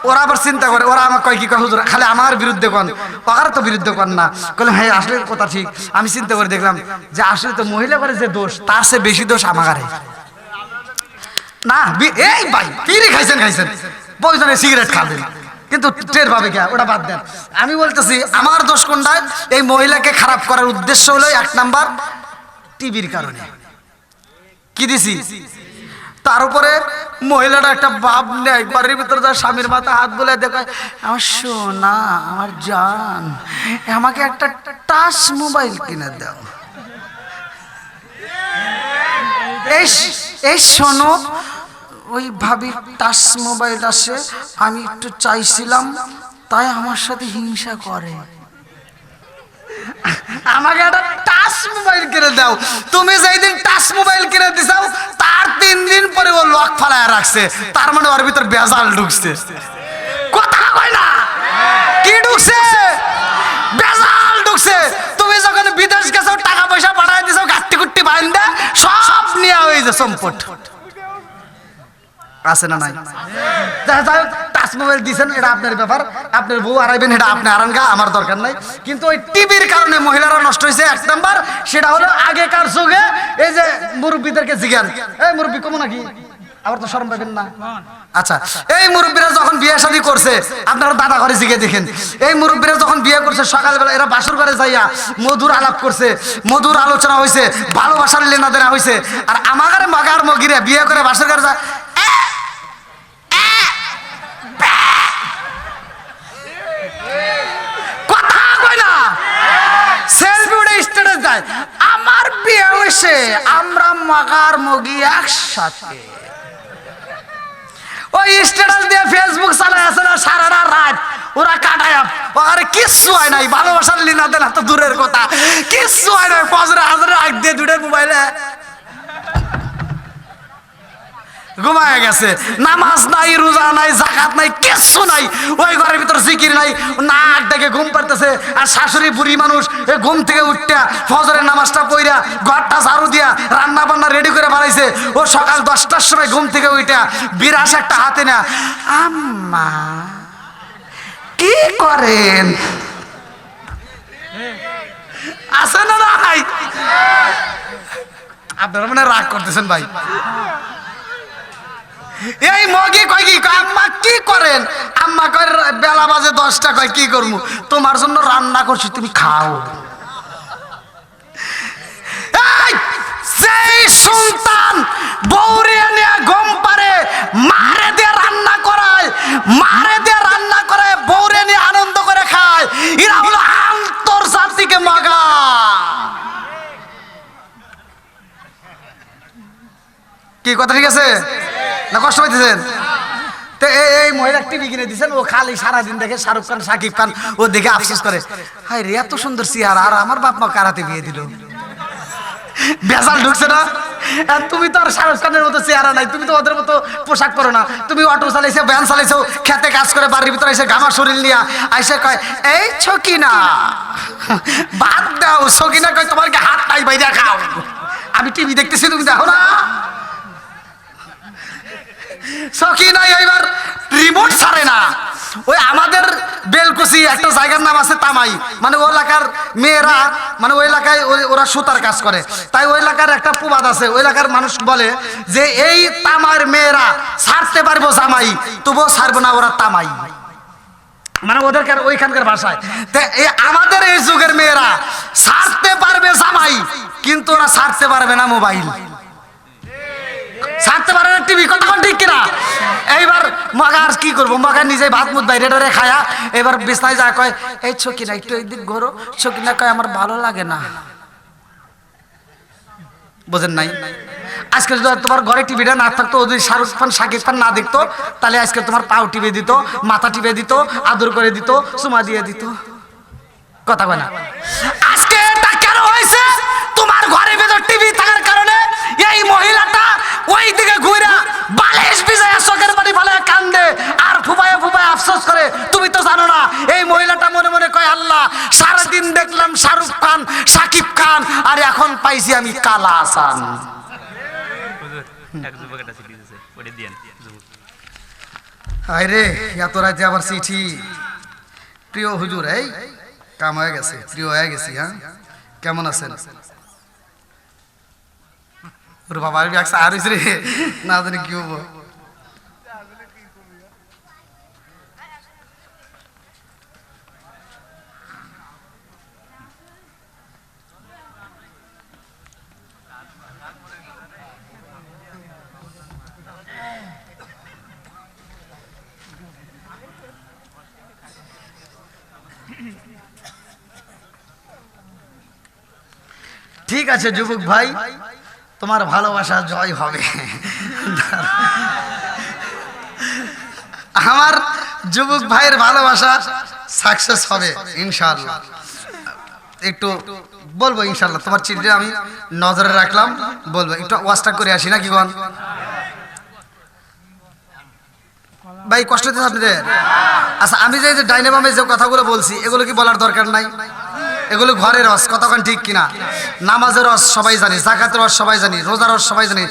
ওরা আবার চিন্তা করে, ওরা আমার কয় কি কয়, হুজুর খালি আমার বিরুদ্ধে কোন, ওরা তো বিরুদ্ধে কোন না। বললাম হ্যাঁ আসলে কথা ঠিক। আমি চিন্তা করে দেখলাম যে আসলে তো মহিলা করে যে দোষ, তার চেয়ে বেশি দোষ আমার না। এই ভাই বিড়ি খাইছেন খাইছেন, প্রয়োজনে সিগারেট খাবেন, কিন্তু টের পাবে কে? ওটা বাদ দেন। আমি বলতেছি আমার দোষ কোনটা? এই মহিলাকে খারাপ করার উদ্দেশ্য হলো 1 নাম্বার টিভির কারণে। কি দিছি? তার উপরে মহিলাটা একটা ভাব নেয়, বাড়ির ভিতরে যা স্বামীর মাথা হাত বলে দেখায়, আমার সোনা, আমার জান, আমাকে একটা টাচ মোবাইল কিনে দাও। এই শোনো, ওই ভাবি টাচ মোবাইল আসে, আমি একটু চাইছিলাম, তাই আমার সাথে হিংসা করে। আমাকে একটা টাচ মোবাইল কিনে দাও। তুমি যেই দিন টাচ মোবাইল কিনে দিছাও তার 3 দিন পরে ও লক ফালায় রাখছে, তার মানে ওর ভিতর বেজাল ঢুকছে। কথা কয় না? কি ঢুকছে? বেজাল ঢুকছে। তুমি যখন বিদেশ গেছো, টাকা পয়সা পাঠায় দিছো, গাট্টি কুট্টি বাইন্দা সব নিয়ে হয়েছে সম্পদ। আছে না নাই? টাচ মোবাইল দিছেন, এটা আপনার ব্যাপার, আপনার বউ আড়াইবেন, এটা আপনি আরানগা, আমার দরকার নাই। কিন্তু ওই টিভির কারণে মহিলারা নষ্ট হয়েছে। 1 নাম্বার সেটা হলো আগেকার যুগে এই যে মুরব্বীদেরকে জিজ্ঞান, এই মুরব্বী কমো নাকি, আবার তো শরম পাবেন না। আচ্ছা, এই মুরব্বীরা যখন বিয়ে শাদী করছে, আপনারা দাদা ঘরে জিগে দেখেন, এই মুরব্বীরা যখন বিয়ে করছে সকালবেলা এরা বাসর ঘরে যাইয়া মধুর আলাপ করছে, মধুর আলোচনা হয়েছে, ভালোবাসার লেনাদেনা হয়েছে। আর আমাদের মাগার মগিরে বিয়ে করে বাসর ঘরে যায়, কথা কয় না, সেলফি উঠে স্ট্যাটাস দেয়, আমার বিয়ে হয়েছে, আমরা মাগার মগি একসাথে। ওই স্ট্যাটাস দিয়ে ফেসবুক চালায় আছে না সারা রাত, ওরা কাটায়। আরে কিচ্ছু হয় নাই, ভালোবাসার লিনা দেনা তো দূরের কথা, কিচ্ছু হয় নাই। ফজরে হাজরে আগ দিয়ে 2টার মোবাইলে ঘুমায় গেছে, নামাজ নাই, রোজা নাই, যাকাত নাই, কিচ্ছু নাই, ওই ঘরের ভিতর জিকির নাই, নাক ডেকে ঘুম পাড়তেছে। আর শাশুড়ি বুড়ি মানুষ এই ঘুম থেকে উঠতে ফজরের নামাজটা পইরা ঘরটা ঝাড়ু দিয়া রান্না বান্না রেডি করে বানাইছে। ও সকাল 10টার সময় ঘুম থেকে উঠে বিরাস একটা হাতে না, আম্মা কি করেন? আছে না নাই? আপনারা মনে রাগ করতেছেন ভাই। এই মগি কয় কি, আম্মা কি করেন? আম্মা কয় বেলা বাজে 10টা, কয় কি করবো? তোমার জন্য রান্না করছি, তুমি খাও। সেই সন্তান বউরে নিয়ে ঘুম পারে, মারে দিয়ে রান্না করায়, মারে দিয়ে রান্না করে বউরে নিয়ে আনন্দ করে খায়, এরা হলো আন্তর্জাতিক মগা। কি কথা ঠিক আছে না? কষ্ট পাইতেছেন? এই মহিলা টিভি কিনে দিচ্ছেন, ও খালি সারাদিন দেখে শাহরুখ খান, শাকিব খান, ও দেখে আফসোস করে, হাই রে এত সুন্দর চেহারা, আর আমার বাপ মা কারাতে বিয়ে দিল। বেজাল ঢুকছে না? তুমি তো আর শাহরুখ খানের মতো চেহারা নাই, তুমি তো ওদের মতো পোশাক পরো না, তুমি অটো চালাইছো, ভ্যান চালাইছো, খেতে কাজ করে বাড়ির ভিতরে এসে গামা শরীর নিয়ে আইসে কয়, এই ছকিনা বাদ দাও। ছকিনা কয় তোমার কি হাত নাই, বাইরে খাও, আমি টিভি দেখতেছি, তুমি দেখো না? ছকিনা এবার রিমোট ছাড়ে না। ওই আমাদের বেলকুচি একটা জায়গার নাম আছে তামাই, মানে ওই এলাকার মেয়েরা, মানে ওই এলাকায় ওরা সুতার কাজ করে, তাই ওই এলাকার একটা প্রবাদ আছে, ওই এলাকার মানুষ বলে যে এই তামার মেয়েরা ছাড়তে পারবো জামাই, তবুও ছাড়বো না ওরা তামাই, মানে ওদেরকার ওইখানকার ভাষায়। আমাদের এই যুগের মেয়েরা ছাড়তে পারবে জামাই, কিন্তু ওরা ছাড়তে পারবে না মোবাইল, ছাড়তে পারে না টিভি। কতক্ষণ ঠিক কিনা? এইবার মগা আর কি করবো, মগা নিজে ভাত মুখ বাইরে টারে খায়া এবার বিছনায় যা কয়, এই ছকিনা একটু এই দিক ঘোরো, ছকিনা কয় আমার ভালো লাগে না। বোঝেন নাই? আজকে যদি তোমার ঘরে টিভিটা না থাকতো, যদি শাহরুখ খান, শাকিব খান না দেখতো, তাহলে আজকে তোমার পাও টিপে দিত, মাথা টিপে দিত, আদর করে দিত, চুমা দিয়ে দিত। কথা কয় না? আজকে এটা কেন হয়েছে? তোমার ঘরের ভেতর টিভি থাকার কারণে এই মহিলাটা ওই দিকে ঘুরে বালিশ বিছায়া চোখের পানি ফেলে কান্দে আর ফুপায়ে ফুপায়ে আফসোস করে। তুমি তো জানো না, এই মহিলাটা মনে মনে কয়, আল্লাহ সারাদিন দেখলাম শাহরুখ খান, শাকিব খান, আর এখন পাইছি আমি কালা আসান। আরে এত রাতে আবার চিঠি? প্রিয় হুজুর, এই কাম হয়ে গেছে, প্রিয় হয়ে গেছি। হ্যাঁ, কেমন আছেন? ওর বাবা আর রে না জানি কি হবো। ঠিক আছে যুবক ভাই, তোমার ভালোবাসা জয় হবে। আমার যুবক ভাইয়ের ভালোবাসা সাকসেস হবে ইনশাআল্লাহ। একটু বলবো ইনশাআল্লাহ, তোমার চিঠিটা আমি নজরে রাখলাম, বলবো একটু ওয়াজটা করে আসি নাকি গন ভাই? কষ্ট হচ্ছে আপনাদের? আচ্ছা, আমি যে ডাইনে বামে যে কথাগুলো বলছি, এগুলো কি বলার দরকার নাই? এগুলো ঘরের রস, কতক্ষণ ঠিক কিনা? নামাজের রস সবাই জানি, যাকাতের রস সবাই জানি, রোজার রস সবাই জানি,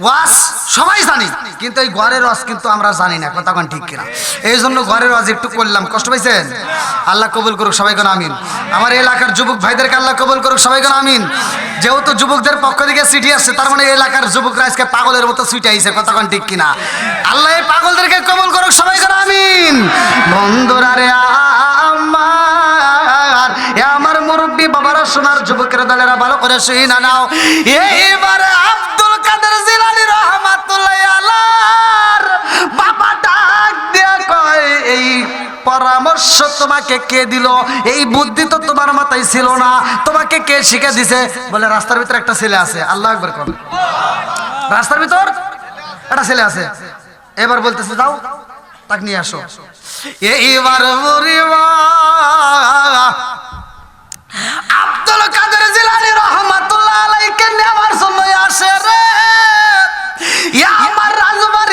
ওয়াজ সবাই জানি, কিন্তু এই ঘরের রস কিন্তু আমরা জানি না, কতক্ষণ ঠিক কিনা? এই জন্য ঘরের রস একটু করলাম। কষ্ট পাইছেন? আল্লাহ কবুল করুক, সবাই কোন আমিন। আমার এলাকার যুবক ভাইদেরকে আল্লাহ কবুল করুক, সবাই কোন আমিন। যেহেতু যুবকদের পক্ষ থেকে চিঠি আসছে, তার মানে এলাকার যুবকরা আজকে পাগলের মতো ছুটে আইছে, কতক্ষণ ঠিক কিনা? আল্লাহ এই পাগলদেরকে কবুল করুক, সবাই কোন আমিন। বন্ধুরা রে আমার মুরব্বী বাবারা, সোনার যুবকের দলেরা, ভালো করে শুই না নাও। এইবার আব্দুল কাদের জিলানী রহমাতুল্লাহ আলাইহির বাবা ডাক দিয়া কয়, এই পরামর্শ তোমাকে কে দিল? এই বুদ্ধি তো তোমার মাথায় ছিল না, তোমাকে কে শিখে দিছে? বলে রাস্তার ভিতরে একটা ছেলে আছে। আল্লাহু আকবার কোন। রাস্তার ভিতর একটা ছেলে আছে। এবার বলতেছে যাও তাকে নিয়ে আসো। এইবার আব্দুল কাদের জিলানী রাহমাতুল্লাহ আলাইহিকে নেওয়ার জন্য আসে রে। আমার রাজবাড়ি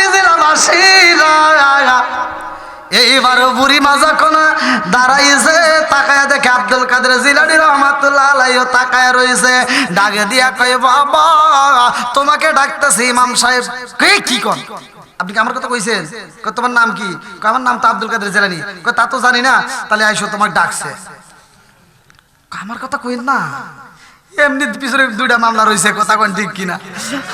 বুড়িমা যখন দাঁড়াইছে তাকায়া দেখে আব্দুল কাদের জিলানী রহমাতুল্লাহ আলাইহি তাকায়া রইছে, ডাকে দিয়া কয় বাবা তোমাকে ডাকতেছে ইমাম সাহেব। কি কোন আপনি কি আমার কথা কইছেন? কয় তোমার নাম কি? কয় আমার নাম তো আব্দুল কাদের জিলানী। কয় তা তো জানি না, তাহলে আইসো তোমাকে ডাকছে। আমার কথা কইন না, এমনি পিছনে দুইটা মামলা রয়েছে, কথা কোন ঠিক কিনা?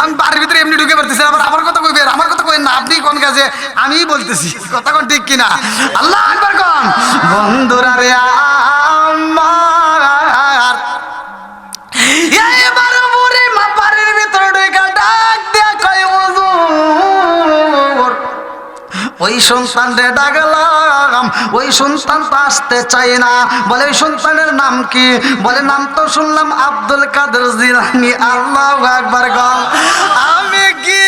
আমি বাড়ির ভিতরে এমনি ঢুকে পড়তেছি, আমার কথা কইবেন, আমার কথা কইন না, আপনি কোন কাজে আমিই বলতেছি, কথা কোন ঠিক কিনা? আল্লাহ আকবার কোন। বন্ধুরা রে আমার এইবার বুড়ি মা বাড়ির ভিতরে ঢুকে ডাক দিয়া কয় হুজুর ওই সন্তান রে ডাকলাম, ওই সন্তান তো আসতে চাই না। বলে ওই সন্তানের নাম কি? বলে নাম তো শুনলাম আব্দুল কাদের জিলানী। আল্লাহু আকবার গল। আমি কি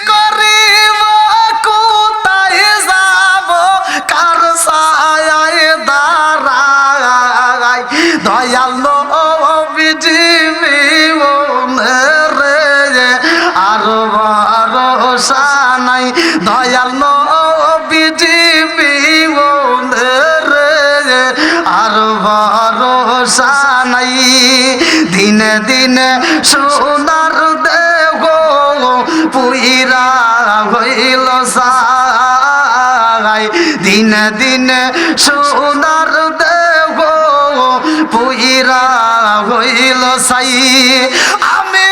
করিব, কোথায় যাব, কার ছায়ায় দাঁড়াই, দয়ালো বিজিবি রে আর ভরসা নাই, দয়ালো বিজিবি রে আর ভরসা নাই। দিনে দিনে সোনার দেহ পুইরা হইল সাই, দিনে দিনে সোনার দেহ পুইরা হইল সাই। আমি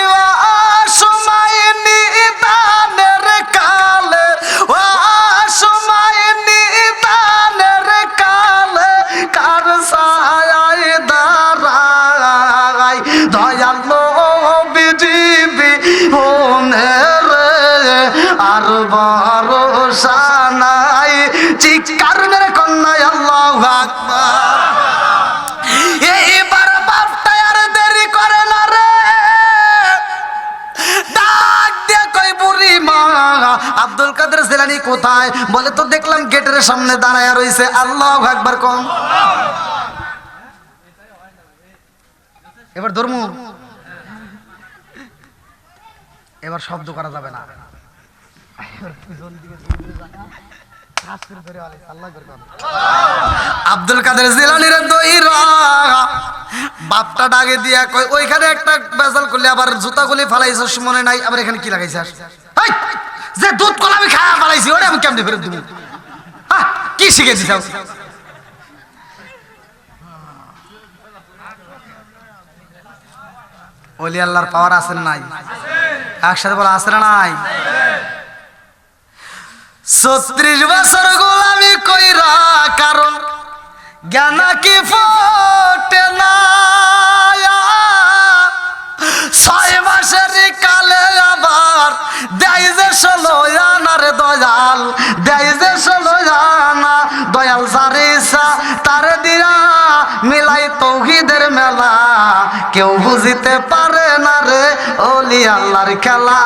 সময় নিদানের কালে, ও সময় নিদানের কালে কার ছায়ায় দাঁড়াই, দয়ালো বিজিবি রে আর ভরসা নাই। চিৎকার মেরে কন্যায় আল্লাহু আকবার। এইবার বাপটা আর দেরি করে না রে, ডাক দিয়ে কই বুড়ি মা আব্দুল কাদের জিলানী কোথায়? বলে তো দেখলাম গেটের সামনে দাঁড়ায়া রইছে। আল্লাহু আকবার কোন। এবার ধর্ম, এবার শব্দ করা যাবে না। আব্দুল কাদের জিলানীর দইরা বাপটা ডাকে দিয়া কই ওইখানে একটা বেজাল করলে আবার জুতা গুলি ফালাইছস মনে নাই, আবার এখানে কি লাগাইছস? এই যে দুধ কলা আমি খায়া ফালাইছি ওরে আমি কেমনে ফেরত দিব? কি শিখে দিছাও? ওলি আল্লাহর পাওয়ার আছে না নাই? একসাথে বলা আছে না নাই? ৩৬ বছর গোলামি কইরা কারণ জ্ঞান কি ফোটে না, ৬ মাসের কালে আবার দেয় যে ১৬ আনার দয়াল, দেয় যে ১৬ আনা দয়াল যারে ইচ্ছা তারে দিয়া মিলাই তৌহিদের মেলা। কেউ বুঝিতে পারে না রে ওলি আল্লাহর খেলা,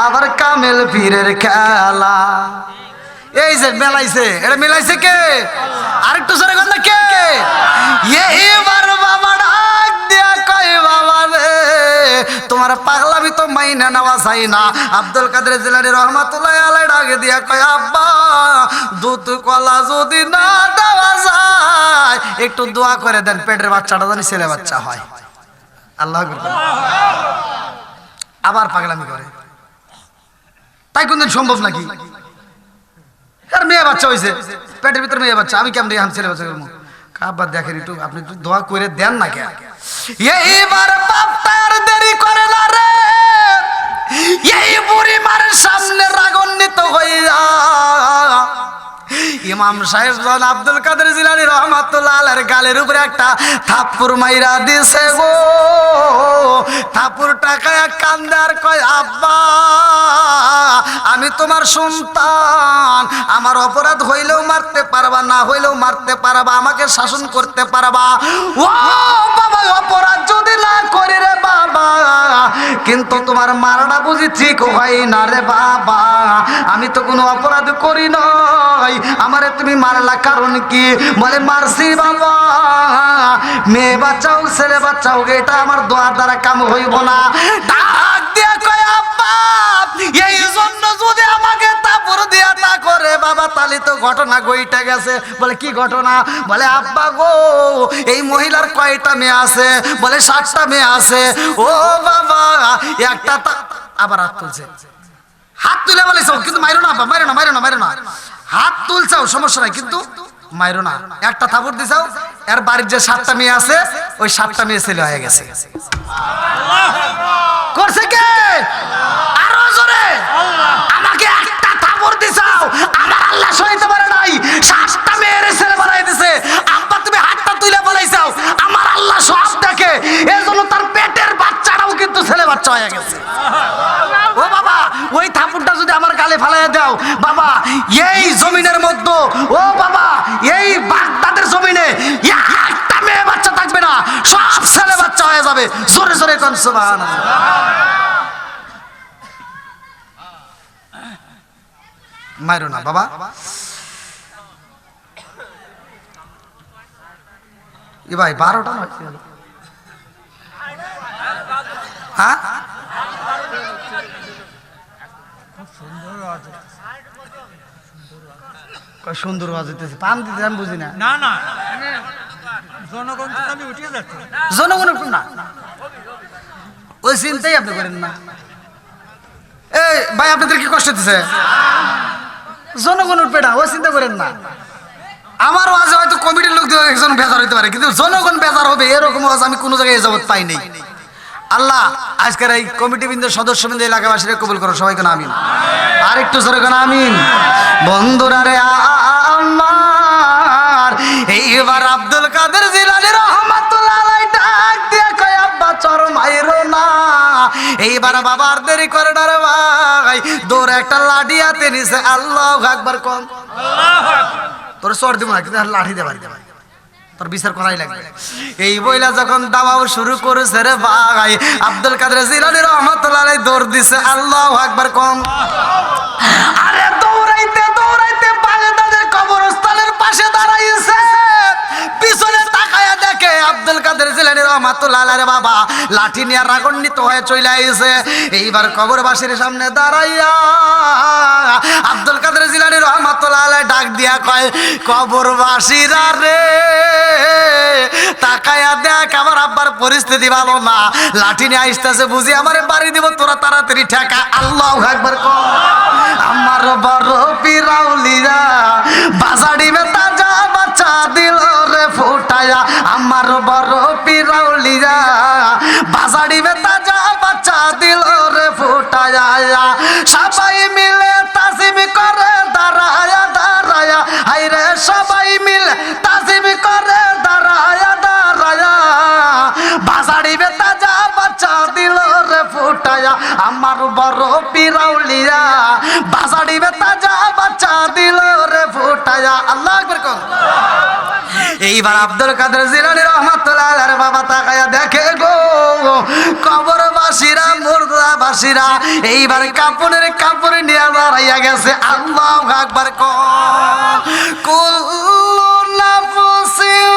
আবার কামেল পীরের খেলা। এই যে মেলাইছে, এটা মেলাইছে কে? আরেকটু জোরে কথা কে? এইবার বাবা ডাক দিয়া কয় বাবা রে তোমার পাগলামি তো মাইনা নেওয়া যায় না। আব্দুল কাদের জিলানী রহমাতুল্লাহ আলাইহি ডাকে দিয়া কয় আব্বা দুধ কলা যদি না দেওয়া যায় একটু দোয়া করে দেন, পেটের বাচ্চাটা জানি ছেলে বাচ্চা হয়। আল্লাহু আকবার। আবার পাগলামি করে, তাই কোনদিন সম্ভব নাকি? আর মেয়ে বাচ্চা হয়েছে, পেটের ভিতরে মেয়ে বাচ্চা, আমি কেমন এখন ছেলে বাচ্চা করবো? আব্বা দেখেন একটু আপনি একটু দোয়া করে দেন না কে? এইবার বাপটার দেরি করে না রে, এই বুড়ি মারের সামনে রাগান্বিত হইয়া ইমাম সাহেব জন আব্দুল কাদের জিলানী রহমাতুল্লাহ আলাইহির গালের উপরে একটা থাপ্পড় মাইরা দিছে গো। থাপ্পড় টাকায় কান্দার কয় আব্বা আমি তোমার সন্তান, আমার অপরাধ হইলেও মারতে পারবা, না হইলেও মারতে পারবা, আমাকে শাসন করতে পারবা। ও বাবা অপরাধ যদি না করি রে বাবা, কিন্তু তোমার মারাটা বুঝি ঠিক হয় না রে বাবা, আমি তো কোনো অপরাধ করি নাই, আমারে তুমি মারলা কারণ কি? বলে মারছি বাবা মেয়ে বাচ্চাও ছেলে বাচ্চাও, এটা আমার দোয়ার দ্বারা কাম হইব না। ডাক দিয়া কয় আব্বা এই জন্য যদি আমাকে তারপর দিয়া তা করে বাবা তাহলে তো ঘটনা গইটা গেছে। বলে কি ঘটনা? বলে আব্বা গো এই মহিলার কয়টা মেয়ে আছে? বলে 7টা মেয়ে আছে। ও বাবা একটা আবার হাত তুলছে, হাত তুলে বলেছ কিন্তু মাইরো না আব্বা, মাইরো না মাইরো না মাইরো না। হাত তুলছাও সমস্যা নাই কিন্তু মাইরো না। একটা থাপড় দিছাও, এর বাড়ির যে 7টা মেয়ে আছে ওই 7টা মেয়ে ছেলে হয়ে গেছে। করছে কে? আরো জোরে আমাকে একটা থাপড় দিছাও, আমার আল্লাহ সইতে পারে নাই, 7টা মেয়ের ছেলে বানাই দিছে। আব্বা তুমি হাতটা তুলে বলাইছাও, আমার আল্লাহ সব দেখে, এজন্য তার পেটের বাচ্চাটাও কিন্তু ছেলে বাচ্চা হয়ে গেছে। ও বাবা ওই থাপড়টা যদি আমার গালে ফালাইয়া দাও বাবা, এই জমিনের মধ্যে, ও বাবা এই বাগদাদের জমিনে একটা মেয়ে বাচ্চা থাকবে না, সব ছেলে বাচ্চা হয়ে যাবে। জোরে জোরে কোন সুবহানাল্লাহ। মাইরো না বাবা। এ ভাই 12টা না, হ্যাঁ সুন্দর আওয়াজ হইতেছে, পাম দিতে আমি বুঝি না। না না জনগণ তো আমি উঠিয়ে যাচ্ছে, জনগণ না ওই চিন্তাই আপনি করেন না। এই ভাই আপনাদের কি কষ্ট হচ্ছে? জনগণ উঠবে না ওই চিন্তা করেন না। আমার ওয়াজে হয়তো কমিটির লোক দিয়ে একজন বেজার হইতে পারে, কিন্তু জনগণ বেজার হবে এরকম ওয়াজ আমি কোনো জায়গায় এযাবত পাই নাই। আল্লাহ আজকের এই কমিটি বৃন্দের সদস্যবৃন্দ এলাকাবাসীরা কবুল করো, সবাই কেন আমিন। আর একটু জোরে কেন আমিন। বন্ধুরা রে আমার এইবার আব্দুল কাদের জিলানী রহমাতুল্লাহ আলাইহি ডাক দিয়ে কয় আব্বা চর মাইরো না। এইবার বাবার দেরি করে না রে ভাই, দৌড়ে একটা লাঠি হাতে নিছে, আল্লাহু আকবার কোন। আল্লাহু আকবার। তোর চর দিব না কিন্তু লাঠি দে ভাই, তোর বিচার করাই লাগবে। এই বইলা যখন দাওয়াও শুরু করেছে রে ভাই, আব্দুল কাদের জিলানী রহমাতুল্লাহ আলাইহি দৌড় দিছে, আল্লাহু আকবার কোন। আরে দৌড়াইতে দৌড়াইতে বাগদাদের কবরস্থানের পাশে দাঁড়াইছে, পিছনে তাকায়া দেখে আব্দুল কাদের জিলানী রহমাতুল্লাহ আলাইহি বাবা লাঠি নিয়ে রাগান্বিত হয়ে চলে আইছে। এইবার কবরবাসীর সামনে দাঁড়াইয়া আব্দুল কাদের জিলানী রহমাতুল্লাহ আলাইহি ডাক দিয়া কয়, কবরবাসীরা রে তাকায়া দেখ আমার আব্বার পরিস্থিতি ভালো না, লাঠি নিয়ে আসতেছে, বুঝি আমারে বাড়ি দিব, তোরা তাড়াতাড়ি ঠেকা। আল্লাহু আকবার কর। আমার বড় পিরাউলিরা বাজাড়ি বেতা যা বাচ্চা দিল রে ফুটায়া, আমার বড় পিরাউলিরা বাজাড়ি বেতা যা বাচ্চা দিল রে ফুটায়া, সবাই মিলে তাজিম করে দাঁড়ায়া দাঁড়ায়া, হাইরে সবাই মিলে তাজিম করে দাঁড়ায়া দাঁড়ায়া, বাজাড়ি বেতা যা বাচ্চা দিল রে ফুটায়া, আমার বড় পিরাউলিয়া বাজাড়ি বেতা যা বাচ্চা দিল রে ফুটায়া। আল্লাহু আকবার কোন। এইবার আব্দুল কাদের জিলানী রহমাতুল্লাহ আলাইহি বাবা তাকায়া দেখে গো কবরবাসীরা মুর্দাবাসীরা এইবার কাপড়ের কাপড় নিয়ে দাঁড়াইয়া গেছে। আল্লাহু আকবার কোন। কুল্লু নাফসিন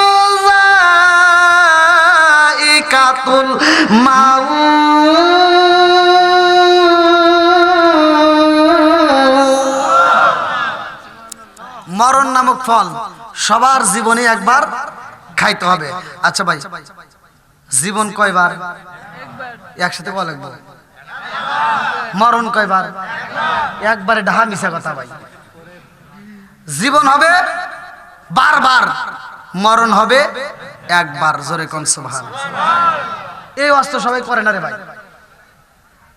যায়িকাতুল মাউত, মরণ নামক ফল সবার জীবনে একবার খাইতে হবে। আচ্ছা ভাই জীবন কয়বার? একসাথে বলা লাগবে। মরণ কয়বার? একবারে ঢাহা মিশা কথা ভাই। জীবন হবে বারবার, মরণ হবে একবার। জোরে কোন সুবহানাল্লাহ। এই অস্ত্র সবাই করে না রে ভাই,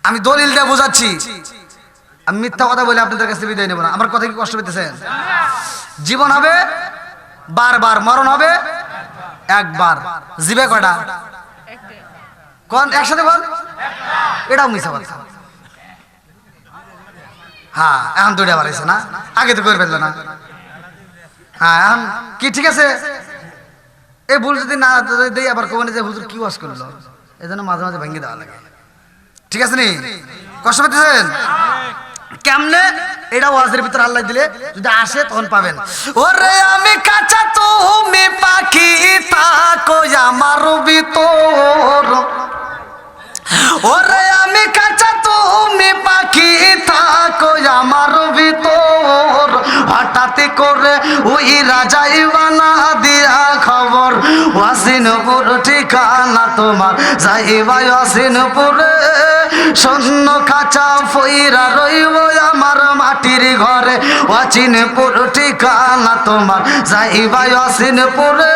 আমি দলিল দিয়ে বোঝাচ্ছি, আমি মিথ্যা কথা বলে আপনাদের কাছে বিদায় নেব না। আমার কথা কি কষ্ট পেতেছেন? জীবন হবে বারবার, মরণ হবে একবার। জিবে কয়টা? কোন একসাথে বল। এটাও মিথ্যা কথা। হ্যাঁ এখন দুইটা বাড়াইছে না, আগে তো করে ফেললো না। হ্যাঁ এখন কি ঠিক আছে? এই ভুল যদি না দেই আবার কোনে যে হুজুর কি ওয়াজ করলো, এই জন্য মাঝে মাঝে ভেঙে দেওয়া লাগে। ঠিক আছে নি? কষ্ট পেতেছেন? কেমনে? এটা ওয়াজের ভিতর আল্লাহ দিলে যদি আসে তখন পাবেন। ওরে আমি কাঁচা তুমি পাখি থাকো আমার ভিতর, ওরে আমি কাঁচা তুমি পাখি থাকো আমার ভিতর, হঠাৎ ওই রাজাই বানা দিয়া খবর ওয়াসিনপুর ঠিকানা তোমার যাইবা ওয়াসিনপুরে স্বর্ণ খাঁচা ফইরা রইব আমার মাটির ঘরে ওয়াসিনপুর ঠিকানা তোমার যাইবা ওয়াসিনপুরে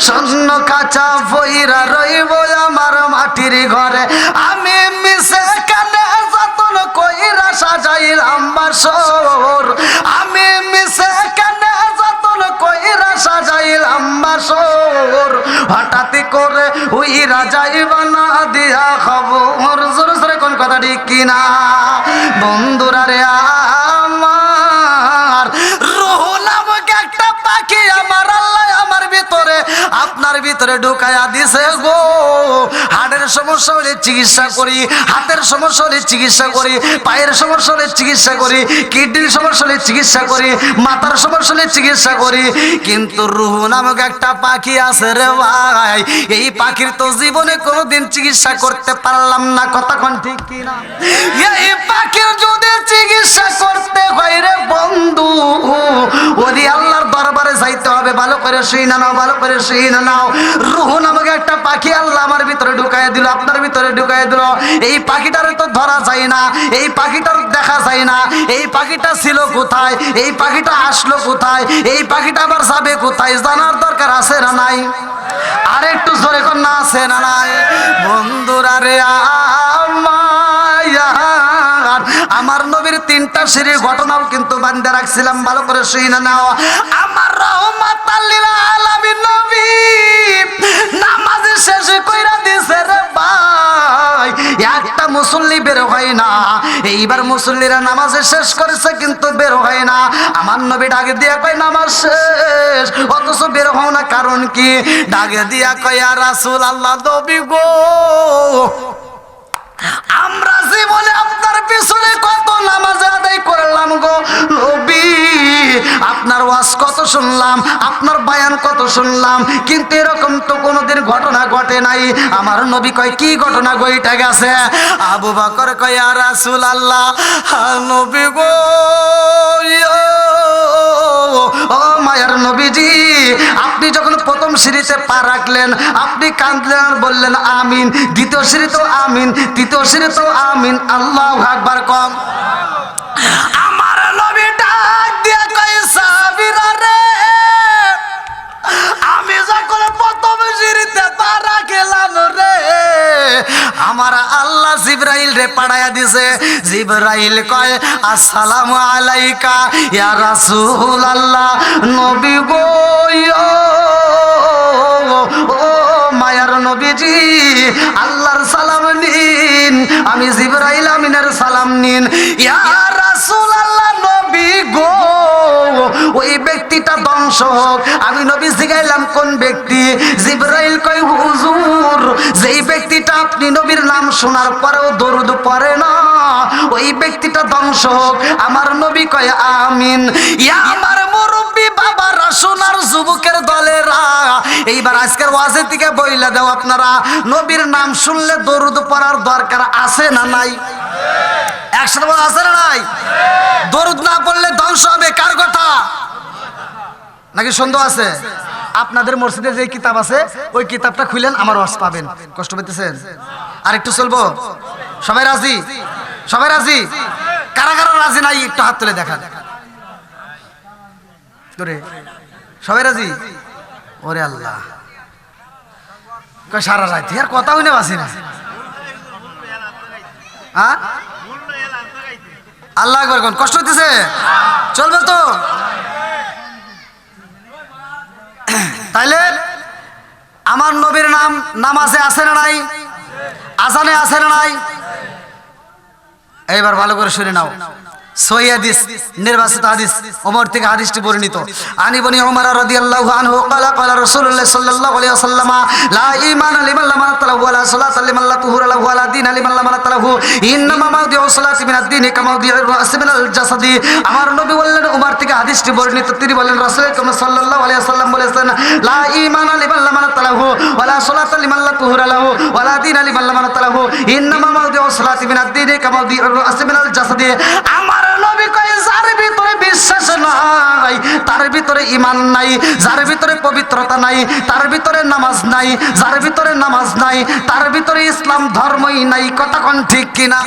স্বর্ণ খাঁচা ফইরা রইব আমার মাটির ঘরে আমি মিশে কানে যতন কইরা সাজাইলাম বাসর আমি মিশে কানে যতন কইরা সাজাইলাম বাসর হঠাৎ করে ওই রাজাই বানা দিয়া খবর জোরে জোরে কোন কথা ঠিক কিনা বন্ধুরা রে আমার রুহ নামক একটা পাখি আমার আল্লাহ আমার ভিতরে আপনার ভিতরে ঢুকায়া দিছে গো হাড়ের সমস্যা হলে চিকিৎসা করি হাতের সমস্যা হলে চিকিৎসা করি পায়ের সমস্যা হলে চিকিৎসা করি কিডনির সমস্যা হলে চিকিৎসা করি মাথার সমস্যা হলে চিকিৎসা করি কিন্তু রুহ নামক একটা পাখি আছে রে ভাই এই পাখির তো জীবনে কোনোদিন চিকিৎসা করতে পারলাম না কতক্ষণ ঠিক কিনা এই পাখির যদি চিকিৎসা করতে হয় রে বন্ধু ওরে আল্লাহর দরবারে যাইতে হবে ভালো করে শুই না নাও ভালো করে শুই না নাও রুহ নামক একটা পাখি আল্লাহ আমার ভিতরে ঢুকাই দিল আপনার ভিতরে ঢুকাই দিল এই পাখিটারে তো ধরা যায় না এই পাখিটার দেখা যায় না এই পাখিটা ছিল কোথায় এই পাখিটা আসলো কোথায় এই পাখিটা আবার যাবে কোথায় জানার দরকার আছে না নাই আর একটু জোরে কর না আছে না নাই বন্ধুরা রে আমার নবীর তিনটা সিঁড়ির ঘটনাও কিন্তু বান্ধে রাখছিলাম ভালো করে শুই না নাও আমার রাহমাতাল লিল আলামিন নবী নামাজ শেষ কইরা দিছে রে ভাই একটা মুসল্লি বের হয় না এইবার মুসল্লিরা নামাজ শেষ করেছে কিন্তু বের হয় না আমার নবী ডাকে দিয়া কয় নামাজ শেষ অথচ বের হও না কারণ কি ডাকে দিয়া কয় ইয়া রাসূলুল্লাহ নবী গো আমরা জীবনে আপনার পিছনে কত নামাজ আদায় করলাম গো নবী আপনার ওয়াজ কত শুনলাম আপনার বয়ান কত শুনলাম কিন্তু এরকম তো কোনোদিন ঘটনা ঘটে নাই আমার নবী কয় কি ঘটনা ঘইটা গেছে আবু বকর কয় ইয়া রাসূলুল্লাহ নবী গো ও মায়ার নবীজি আপনি যখন প্রথম সিঁড়িতে পা রাখলেন আপনি কাঁদলেন আর বললেন আমিন দ্বিতীয় সিঁড়িতেও আমিন তৃতীয় সিঁড়িতেও আমিন আল্লাহু আকবার কম আমার নবী ডাক দিয়ে কয় সাহাবীরা রে আমি যখন প্রথম সিঁড়িতে পা রাখলাম রে আমার আল্লাহ জিবরাইল রে পাঠায়া দিছে জিবরাইল কয় আসসালামু আলাইকা ইয়া রাসূলুল্লাহ নবী গো ও মায়ার নবীজি আল্লাহর সালাম নিন আমি জিবরাইল আমিনের সালাম নিন ইয়া রাসূলুল্লাহ নবী গো ওই ব্যক্তিটা ধ্বংস হোক আমি নবী জিগাইলাম কোন ব্যক্তি জিবরাইল কয় হুজুর যেই ব্যক্তিটা আপনি নবীর নাম শোনার পরেও দরুদ পড়ে না ওই ব্যক্তিটা ধ্বংস হোক আমার নবী কয় আমিন ইয়া আমার মুরব্বি বাবারা সোনার যুবকের দলেরা এইবার আজকের ওয়াজে থেকে বইলা দাও আপনারা নবীর নাম শুনলে দরুদ পড়ার দরকার আছে না নাই একসাথে বলা আছে না নাই দরুদ না পড়লে ধ্বংস হবে কার কথা নাকি সন্দেহ আছে আপনাদের মসজিদে যে কিতাব আছে ওই কিতাবটা খুলেন আমার ওয়াজ পাবেন কষ্ট পেতেছেন আর একটু চলবো সবাই রাজি সবাই রাজি কারা কারা রাজি নাই একটু হাত তুলে দেখান সবাই রাজি ওরে আল্লাহ সারা রাত আর কথা হইনে বাসি না হ্যাঁ আল্লাহ আকবার কোন কষ্ট হইতেছে চলবে তো তাইলে আমার নবীর নাম নামাজে আছে না নাই আজানে আছে না নাই এইবার ভালো করে শুনে নাও সহিহ হাদিস নির্বাচিত হাদিস ওমর থেকে হাদিসটি বর্ণিত আনি বনি ওমর রাদিয়াল্লাহু আনহু قال قال رسول الله صلى الله عليه وسلم لا ايمان لمن لم يطلب ولا صلاه لمن لا طهور له ولا دين لمن لم يطلب انما موضع الصلاه من الدين كموضع الراس من الجسد আমার নবী বললেন ওমর থেকে হাদিসটি বর্ণিত তিনি বলেন রাসূল সাল্লাল্লাহু আলাইহি ওয়াসাল্লাম বলেছেন লা ঈমান লিমান লাম তালাহু ওয়ালা সালাতা লিমান লা তুহুরা লাহু ওয়ালা দীন লিমান লাম তালাহু ইন্নামা মাওদিউ সালাতি মিনাদ দীনি কামাওদিউ রাস মিনাল জাসাদি আমার নবী কয় যার ভিতরে বিশ্বাস নাই নাই, তার ভিতরে ঈমান নাই। যার ভিতরে পবিত্রতা নাই, তার ভিতরে নামাজ নাই। যার ভিতরে নামাজ নাই, তার ভিতরে ইসলাম ধর্মই নাই। কথা কোন ঠিক কিনা?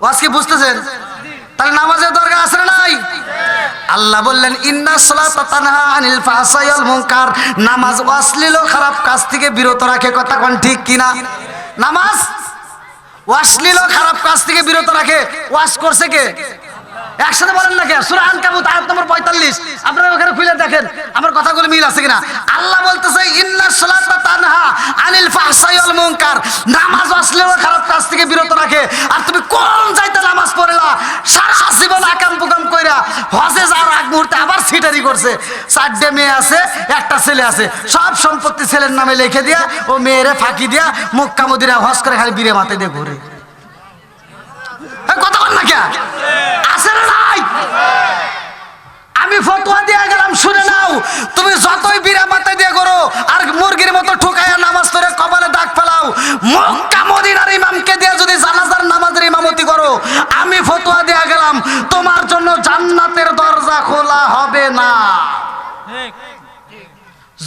আজকে বুঝতেছেন? তাহলে নামাজের দরকার আছে না নাই? আল্লাহ বললেন ইন্নাস সালাতা তানহা আনিল ফাহশাই ওয়াল মুনকার, নামাজ অশ্লীল ও খারাপ কাজ থেকে বিরত রাখে। কথা কোন ঠিক কিনা? নামাজ অশ্লীল ও খারাপ কাজ থেকে বিরত রাখে। ওয়াজ করছে কে? একসাথে বলেন না কে? সূরা আনকাবুত আয়াত নম্বর 45। আপনারা ওখানে খুলে দেখেন আমার কথাগুলো মিল আছে কিনা। আল্লাহ বলতেছে ইন্নাস সালাতা তানহা আনিল ফাহশাই ওয়াল মুনকার, নামাজ অশ্লীল ও খারাপ কাজ থেকে বিরত রাখে। আর তুমি কোন যাইতে নামাজ পড়লা, সারা জীবন আকাম পুকাম কইরা হজে যাওয়ার আগ মুহূর্তে আবার সিটারি করছে। 4টে মেয়ে আছে, একটা ছেলে আছে, সব সম্পত্তি ছেলের নামে লিখে দিয়া ও মেয়েরে ফাঁকি দিয়া মক্কা মদিনা হজ করে খালি বীরে মাথায় দিয়ে ঘুরে। কথা বল না কে? আছে না নাই? আমি ফতোয়া দিয়ে গেলাম, শুনে নাও। তুমি যতই বীরা মাথায় দিয়ে করো আর মুরগির মতো ঠুকাইয়া নামাজ পড়ে কপালে দাগ ফেলাও, মক্কা মদিনার ইমামকে দিয়ে যদি জানাজার নামাজের ইমামতি করো, আমি ফতোয়া দিয়ে গেলাম তোমার জন্য জান্নাতের দরজা খোলা হবে না।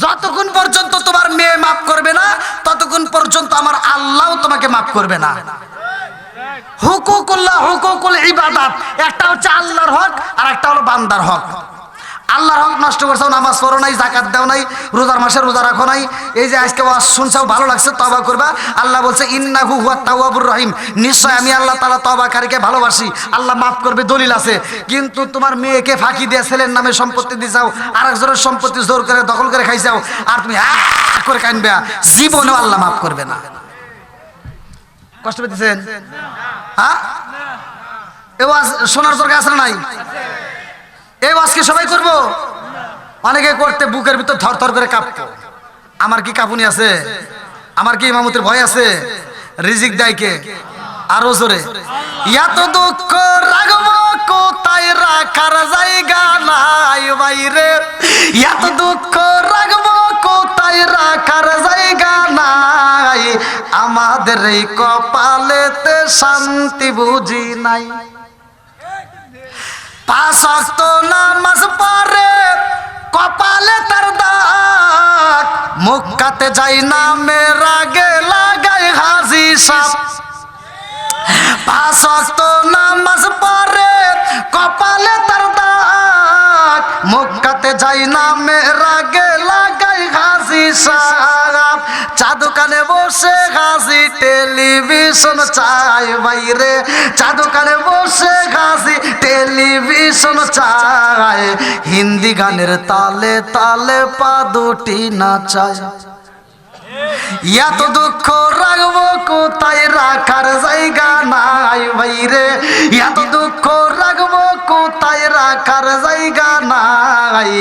যতক্ষণ পর্যন্ত তোমার মেয়ে মাফ করবে না, ততক্ষণ পর্যন্ত আমার আল্লাহও তোমাকে মাফ করবে না। হুকুকুল্লাহ, হুকুকুল ইবাদাত, একটা হচ্ছে আল্লাহর হক আর একটা হলো বান্দার হক। আল্লাহর হক নষ্ট করছো, নামাজ পড়ো নাই, যাকাত দাও নাই, রোজার মাসে রোজা রাখো নাই, এই যে আজকে ওয়াজ শুনছাও ভালো লাগছে, তওবা করবা। আল্লাহ বলছে ইন্নাহু হুয়াত তাওয়াবুর রহিম, নিশ্চয় আমি আল্লাহ তাআলা তওবাকারীকে ভালোবাসি, আল্লাহ মাফ করবে, দলিল আছে। কিন্তু তোমার মেয়েকে ফাঁকি দিয়ে ছেলের নামে সম্পত্তি দিছাও, আরেকজনের সম্পত্তি জোর করে দখল করে খাইছাও, আর তুমি করে কানবে, জীবনেও আল্লাহ মাফ করবে না। কষ্ট পেতেছেন? হ্যাঁ, এই ওয়াজ শোনার দরকার আছে না নাই? এই ওয়াজ কি সবাই করবো? অনেকে করতে বুকের ভিতর থর থর করে কাঁপতো। আমার কি কাঁপুনি আছে? আমার কি ইমামতির ভয় আছে? রিজিক দেয় কে? আরো জোরে। এত দুঃখ রাখবো কোথায়, রাখার জায়গা নাই বাইরে। এত দুঃখ রাখবো কোথায়, রাখার জায়গা নাই। আমাদের এই কপালেতে শান্তি বুঝি নাই। 5 ওয়াক্ত নামাজ পড়ে কপালে তার দাগ, মক্কাতে যাই না মেরা গে লাগাই হাজি সাপ। 5 ওয়াক্ত নামাজ পড়ে কপালে তার দাগ, মক্কাতে যাই না মেরা গে লাগাই হাজি সাপ। চা দোকানে বসে হাজি টেলিভিশন চাই বাইরে, চা দোকানে বসে হাজি টেলিভিশন চাই। হিন্দি গানের তালে তালে পা দুটি নাচায়। এত দুঃখ রাখবো কোথায়, রাখার জায়গা নাই বাইরে। এত দুঃখ রাখবো কোথায়, রাখার জায়গা নাই।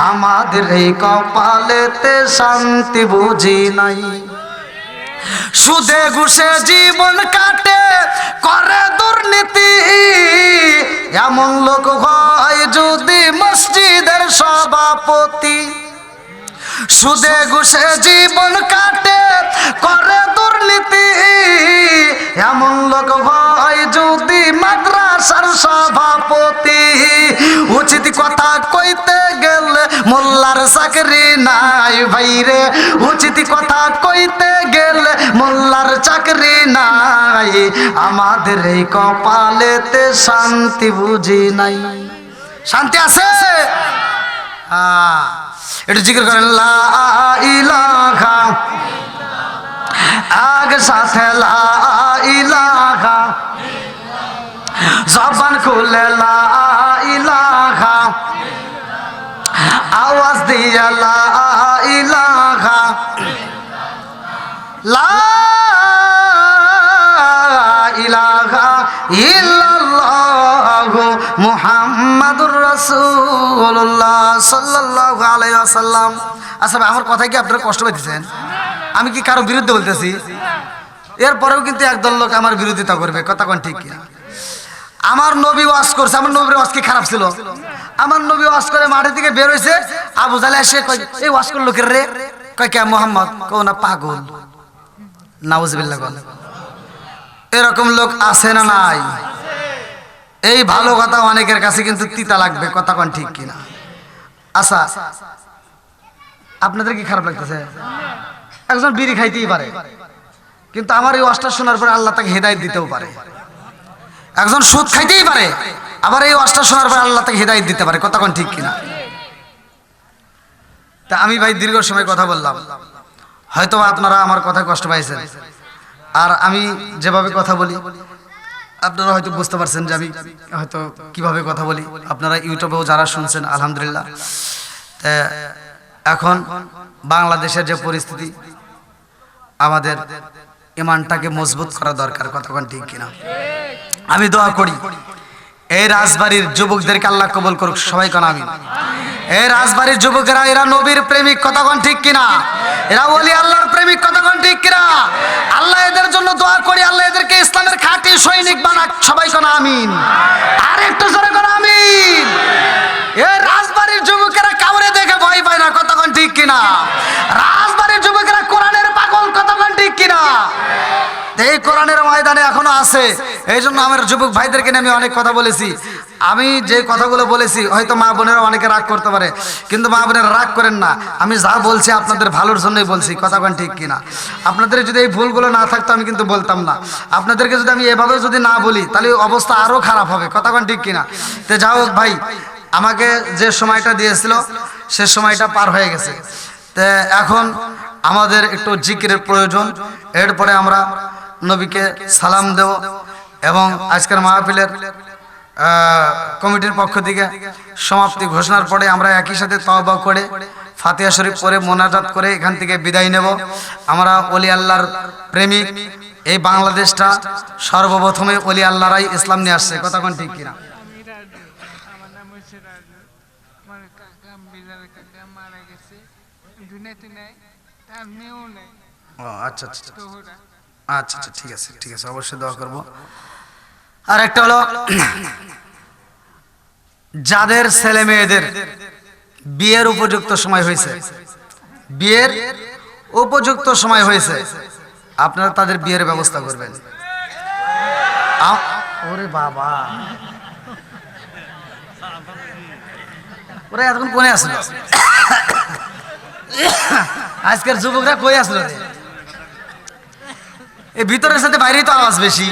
আমাদের এই কপালেতে শান্তি বুঝি নাই। সুদে ঘুষে জীবন কাটে করে দুর্নীতি, এমন লোক হয় যদি মসজিদের সভাপতি। সুদে ঘুষে জীবন কাটে করে দুর্নীতি, এমন লোক হয় যদি মাদ্রাসার সভাপতি। উচিত কথা কইতে গেলে মোল্লার চাকরি নাই ভাইরে, উচিত কথা কইতে গেলে মোল্লার চাকরি নাই। আমাদের এই কপালেতে শান্তি বুঝি নাই। শান্তি আছে? হ্যাঁ, একটু জিকির করেন লা ইলাহা, আগ সাথে লা ইলাহা, জবান খুলে লা ইলাহা, আওয়াজ দিয়া লা ইলাহা, লা ইলাহা ইল্লাল্লাহু মুহাম্মাদুর রাসূলুল্লাহ সাল্লাল্লাহু আলাইহি ওয়াসাল্লাম। আচ্ছা ভাই, আমার কথা কি আপনারা কষ্ট পাইতেছেন? আমি কি কারো বিরুদ্ধে বলতেছি? এরপরেও কিন্তু একদল লোক আমার বিরোধিতা করবে। কথা কোন ঠিক কিনা? আমার নবী ওয়াজ করছে, আমার নবীর ওয়াজ কি খারাপ ছিল? আমার নবী ওয়াজ করে মাঠে থেকে বের হয়েছে, আবু জাহেল এসে কয় এই ওয়াজ করলো কে রে? কয় কে? মুহাম্মদ। কও না পাগল। নাউজুবিল্লাহ। এরকম লোক আছে না নাই? এই ভালো কথা অনেকের কাছে কিন্তু তিতা লাগবে, কথা কোন ঠিক কিনা? আচ্ছা, আপনাদের কি খারাপ লাগতেছে? একজন বিড়ি খাইতেই পারে, কিন্তু আমার এই ওয়াজটা শোনার পরে আল্লাহ তাকে হেদায়েত দিতেও পারে। একজন সুদ খাইতেই পারে, আবার এই ওয়াজটা শোনার পরে আল্লাহ তাকে হেদায়েত দিতে পারে, কথা কোন ঠিক কিনা? তা আমি ভাই দীর্ঘ সময় কথা বললাম, হয়তো আপনারা আমার কথা কষ্ট পাইছেন, আর আমি যেভাবে কথা বলি আপনারা হয়তো বুঝতে পারছেন যে আমি হয়তো কিভাবে কথা বলি। আপনারা ইউটিউবেও যারা শুনছেন আলহামদুলিল্লাহ। এখন বাংলাদেশের যে পরিস্থিতি, আমাদের ইমানটাকে মজবুত করা দরকার, কতক্ষণ ঠিক কিনা? আমি দোয়া করি এই রাজবাড়ির যুবকদেরকে আল্লাহ কবুল করুক, সবাই কোন আমিন। এই রাজবাড়ির যুবকেরা এরা নবীর প্রেমিক, কতক্ষণ ঠিক কিনা? এরা ওলি আল্লাহর প্রেমিক, কতক্ষণ ঠিক কিনা? আল্লাহ এদের জন্য দোয়া করি, আল্লাহ এদেরকে ইসলামের খাঁটি সৈনিক বানাক, সবাই কোন আমিন। আর একটু জোরে কোন আমিন। এই রাজবাড়ির যুবকেরা কাউরে দেখে ভয় পায় না, কতক্ষণ ঠিক কিনা? রাজবাড়ির যুবকেরা কোরআনের পাগল, কতক্ষণ ঠিক কিনা? এই কোরআনের ময়দানে এখনো আছে। এই জন্য আমার যুবক ভাইদেরকে নিয়ে আমি অনেক কথা বলেছি। আমি যে কথাগুলো বলেছি হয়তো মা বোনেরা অনেকে রাগ করতে পারে, কিন্তু মা বোনেরা রাগ করেন না। আমি যা বলছি আপনাদের ভালোর জন্যই বলছি, কথা কোন ঠিক কিনা? আপনাদের যদি এই ভুলগুলো না থাকতো আমি কিন্তু বলতাম না। আপনাদেরকে যদি আমি এভাবে যদি না বলি তাহলে অবস্থা আরো খারাপ হবে, কথা কোন ঠিক কিনা? তো যাও ভাই, আমাকে যে সময়টা দিয়েছিল সে সময়টা পার হয়ে গেছে। তো এখন আমাদের একটু জিকিরের প্রয়োজন। এরপরে আমরা নবীকে সালাম দেব এবং আজকের মাহফিলের কমিটির পক্ষ থেকে সমাপ্তি ঘোষণার পরে আমরা একই সাথে তওবা করে ফাতিহা শরীফ পড়ে মোনাজাত করে এখান থেকে বিদায় নেব। আমরা ওলি আল্লাহর প্রেমিক, এই বাংলাদেশটা সর্বপ্রথমে ওলি আল্লাহরাই ইসলাম নিয়ে আসছে, কথা কোন ঠিক কিনা? আমি রাজু, আমার নাম হচ্ছে রাজু। আমার কাকা বিড়াল কাকা মারা গেছে, দুনিয়াতে নাই, তার মেয়েও নেই। ও আচ্ছা আচ্ছা তোহরা আচ্ছা আচ্ছা, ঠিক আছে ঠিক আছে, অবশ্যই দোয়া করব। আর একটা হলো, যাদের ছেলে মেয়েদের বিয়ের উপযুক্ত সময় হয়েছে, বিয়ের উপযুক্ত সময় হয়েছে, আপনারা তাদের বিয়ের ব্যবস্থা করবেন। ওরে বাবা, ওরা এতক্ষণ কোনে আসলো? আজকের যুবকরা কই আসলো? এই ভিতরের সাথে বাইরেই তো আওয়াজ বেশি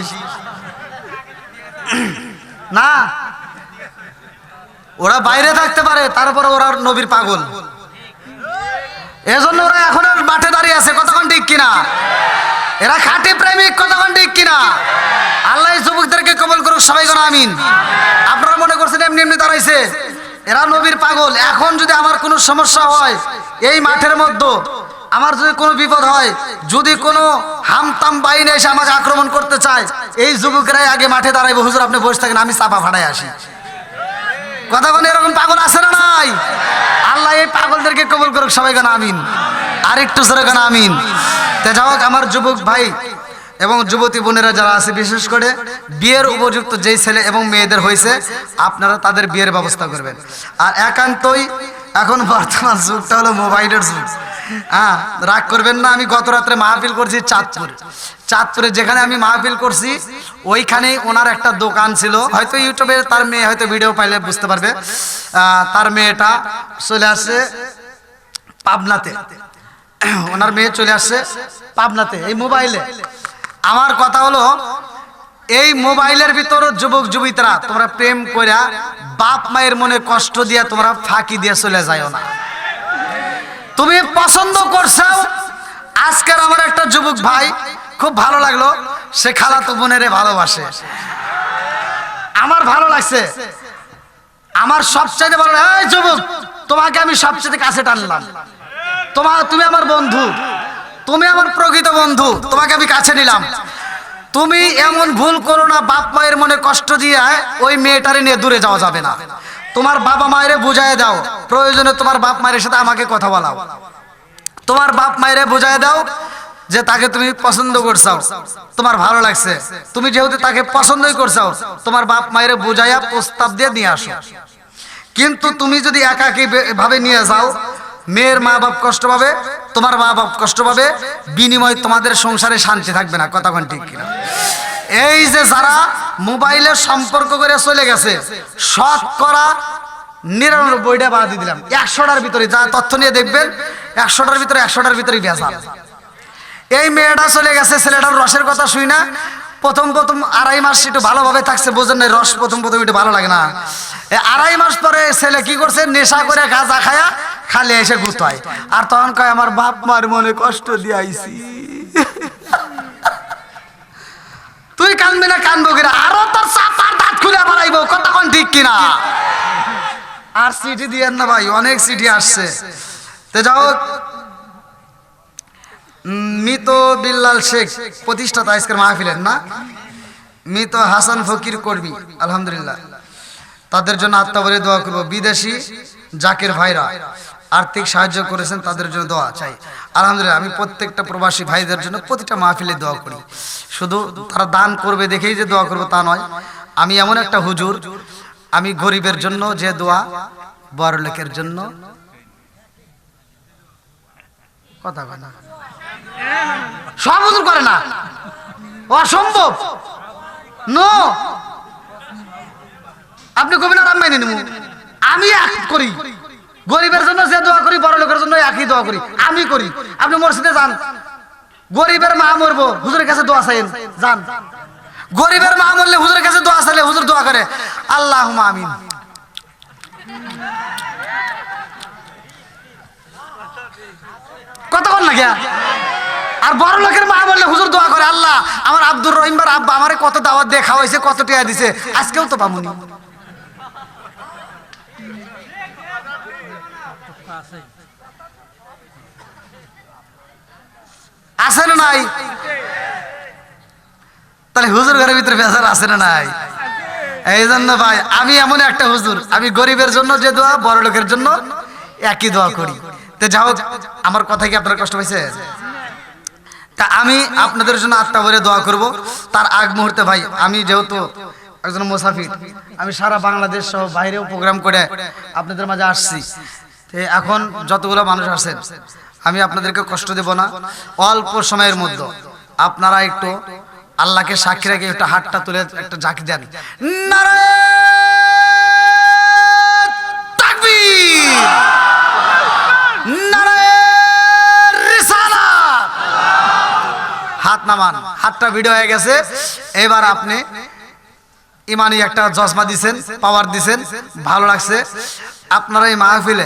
না? ওরা বাইরে থাকতে পারে, তারপরে ওরা নবীর পাগল, এজন্য ওরা এখন আর মাঠে দাঁড়িয়ে আছে, কতক্ষণ ঠিক কিনা? এরা খাঁটি প্রেমিক, কতক্ষণ ঠিক কিনা? আল্লাহ যুবকদেরকে কবুল করুক, সবাই কোন আমিন। আপনারা মনে করছেন এমনি এমনি দাঁড়াইছে? এরা নবীর পাগল। এখন যদি আমার কোনো সমস্যা হয় এই মাঠের মধ্যে, আমার যদি কোনো বিপদ হয়, যদি কোনো হামতাম বাইনে এসে আমাকে আক্রমণ করতে চায়, এই যুবকরাই আগে মাঠে দাঁড়াইবে, হুজুর আপনি বসে থাকেন, আমি চাপা ফাটাই আসি। কথা কোন এরকম পাগল আছে না নাই? আল্লাহ এই পাগলদেরকে কবুল করুক, সবাই কেন আমিন। আর একটু জোরে কেন আমিন। তে যাও, আমার যুবক ভাই এবং যুবতী বোনেরা যারা আছে, বিশেষ করে বিয়ের উপযুক্ত যেই ছেলে এবং মেয়েদের হয়েছে, আপনারা তাদের বিয়ের ব্যবস্থা করবেন। আর একান্তই এখন বর্তমান যুগটা হলো মোবাইলের যুগ। হ্যাঁ, রাগ করবেন না, আমি গত রাত্রে মাহফিল করছি চাঁদপুরে, যেখানে আমি মাহফিল করছি ওইখানে ওনার একটা দোকান ছিল, হয়তো ইউটিউবে তার মেয়ে হয়তো ভিডিও পাইলে বুঝতে পারবে। তার মেয়েটা চলে আসছে পাবনাতে, ওনার মেয়ে চলে আসছে পাবনাতে এই মোবাইলে। আমার কথা হলো, এই মোবাইলের ভিতর যুবক যুবতীরা তোমরা প্রেম কইরা বাপ মায়ের মনে কষ্ট দিয়া তোমরা ফাঁকি দিয়ে চলে যাও না। তুমি পছন্দ করছো। আজকের আমার একটা যুবক ভাই খুব ভালো লাগলো, সে খালাতো বোনেরে ভালোবাসে, আমার ভালো লাগছে। আমার সবচেয়ে ভালো, এই যুবক তোমাকে আমি সবচেয়ে কাছে টানলাম, তুমি আমার বন্ধু, তুমি আমার প্রকৃত বন্ধু, তোমাকে আমি কাছে নিলাম। তুমি এমন ভুল করো না, বাপ মায়ের মনে কষ্ট দিয়ে ওই মেয়েটারে নিয়ে দূরে যাওয়া যাবে না। তোমার বাবা মায়েরে বুঝায় দাও, প্রয়োজনে তোমার বাপ মায়ের সাথে আমাকে কথা বলাও, তোমার বাপ মায়েরে বুঝায় দাও যে তাকে তুমি পছন্দ করছো, তোমার ভালো লাগছে, তুমি যেহেতু তাকে পছন্দই করছো, তোমার বাপ মায়েরে বুঝাইয়া প্রস্তাব দিয়ে নিয়ে আসো। কিন্তু তুমি যদি একাকী ভাবে নিয়ে যাও, মেয়ের মা বাপ কষ্ট পাবে, তোমার মা বাপ কষ্ট পাবে, বিনিময়ে তোমাদের সংসারে শান্তি থাকবে না, কথা কোন ঠিক কিনা? এই যে যারা মোবাইলের সম্পর্ক করে চলে গেছে, শতকরা 99টা বাদ দিয়ে দিলাম, 100টার ভিতরে যা তথ্য নিয়ে দেখবেন 100টার ভিতরেই ভেজাল। এই মেয়েটা চলে গেছে, ছেলেটার রসের কথা শুই না, প্রথম 2.5 মাস একটু ভালোভাবে থাকছে, বোঝেন না রস প্রথম একটু ভালো লাগে না। এই 2.5 মাস পরে ছেলে কি করছে, নেশা করে গাঁজা খায়া খালি এসে গুতায়, আর তখন কয় আমার বাপ মার মনে কষ্ট দিয়ে আইছি। তুই কানবি না কানবো কিনা, আরো তোর চাপার দাঁত খুলে বাড়াইবো, কথা কোন ঠিক কিনা। আর সিটি দিয়েন না ভাই, অনেক সিটি আসছে। তো যাও, মৃত বিল্লাল শেখ প্রতিষ্ঠাতা আজকের মাহফিলের না, মৃত হাসান ফকির কর্মী, আলহামদুলিল্লাহ তাদের জন্য আত্মাবরে দোয়া করব। বিদেশি জাকির ভাইরা আর্থিক সাহায্য করেছেন, তাদের জন্য দোয়া চাই। আলহামদুলিল্লাহ আমি প্রত্যেকটা প্রবাসী ভাইদের জন্য প্রতিটা মাহফিলে দোয়া করি, শুধু তারা দান করবে দেখেই যে দোয়া করবো তা নয়। আমি এমন একটা হুজুর, আমি গরিবের জন্য যে দোয়া, বড় লোকের জন্য কথা কয় না, সব হুজুর করে না, অসম্ভব। নো, আপনি কবি না, মাইনে নেব, আমি এক করি, গরিবের জন্য যে দোয়া করি, বড় লোকের জন্য একই দোয়া করি, আমি করি। আপনি মসজিদে যান, গরিবের মা মরবো, হুজুরের কাছে দোয়া চাইেন, যান। গরিবের মা মরলে হুজুরের কাছে দোয়া চাইলে হুজুর দোয়া করে আল্লাহুম্মা আমিন। কতক্ষণ লাগে। আর বড় লোকের মা বললে হুজুর দোয়া করে আল্লাহ আমার আব্দুর রহিম বার আব্বা আমারে কত দাওয়াত দিয়ে খাওয়াইছে, কত টাকা দিছে, আজকেও তো পামুনি। আছে না নাই? তাহলে হুজুর ঘরের ভিতরে বেজার আছে না নাই? এই জন্য ভাই আমি এমন একটা হুজুর, আমি গরিবের জন্য যে দোয়া, বড় লোকের জন্য একই দোয়া করি। তো যাও, আমার কথা কি আপনার কষ্ট হয়েছে? তা আমি আপনাদের জন্য আত্মা ভরে দোয়া করব। তার আগ মুহূর্তে ভাই, আমি যেহেতু একজন মুসাফির, আমি সারা বাংলাদেশ সহ বাইরেও প্রোগ্রাম করে আপনাদের মাঝে আসছি। এখন যতগুলো মানুষ আছেন, আমি আপনাদেরকে কষ্ট দেব না। অল্প সময়ের মধ্যে আপনারা একটু আল্লাহকে সাক্ষী রেখে একটা হাতটা তুলে একটা জাকি দেন, নারায়ে তাকবীর, নারায়ে রিসালাত। হাত নামান, হাতটা ভিডিও হয়ে গেছে। এবার আপনি ইমানি একটা জজমা দিছেন, পাওয়ার দিছেন, ভালো লাগছে। আপনারা এই মাহফিলে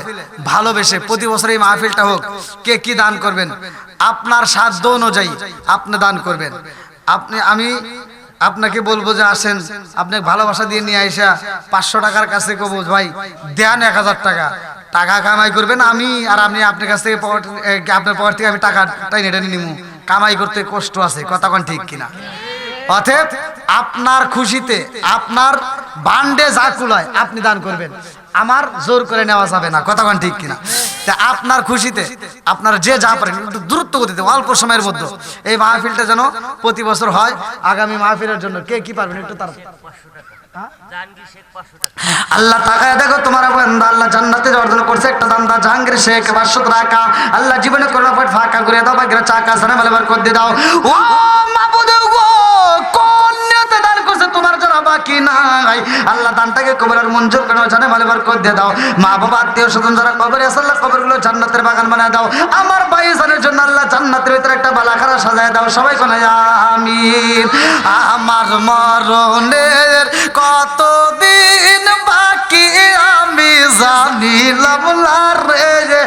ভালোবেসে প্রতি বছর এই মাহফিলটা হোক, কে কি দান করবেন আপনার সাধ্য অনুযায়ী আপনি দান করবেন। আমি আপনাকে বলবো যে আসেন, আপনি ভালোবাসা দিয়ে নিয়ে আইসা 500 টাকার কাছে কবো ভাই দেন 1000 টাকা, টাকা কামাই করবেন। আমি আর আপনি আপনার কাছ থেকে আপনার পকেট থেকে আমি টাকাটাই নেটে নিব, কামাই করতে কষ্ট আছে, কথা কোন ঠিক কিনা। অতএব আপনার খুশিতে আপনার বান্ডে যা কুলায় আপনি দান করবেন, আমার জোর করে নেওয়া যাবে না, কথা কোন ঠিক কিনা। তা আপনার খুশিতে আপনারা যে যা পারেন একটু দ্রুত গতিতে অল্প সময়ের মধ্যে এই মাহফিলটা যেন প্রতি বছর হয়। আগামী মাহফিলের জন্য কে কি পারবেন একটু তার আল্লাহ তাকায় দেখো, তোমার বান্দা আল্লাহ জান্নাতে যাওয়ার জন্য করছে একটা দান্দা, জাহাঙ্গীর শেখ 500 টাকা। আল্লাহ জীবনে করোনা পট ফাঁকা করে দাও, বাগের চাকা সানে মালেবার করে দিয়ে দাও। ও মাবুদ গো, কোন নিয়তে দান করছে তোমার জন্য বাকি নাই, আল্লাহ দানটাকে কবরের মঞ্জুর করে জানে মালেবার করে দিয়ে দাও। মা বাবা আত্মীয় স্বজন যারা কবরে আছে, আল্লাহ কবরগুলো জান্নাতের বাগান বানায় দাও। আমার ভাই জানের জন্য আল্লাহ জান্নাতের ভিতরে একটা বালাখানা সাজায় দাও। সবাই কোনে আমিন। আমার মরণের কত দিন বাকি আমি জানিলাম না রে,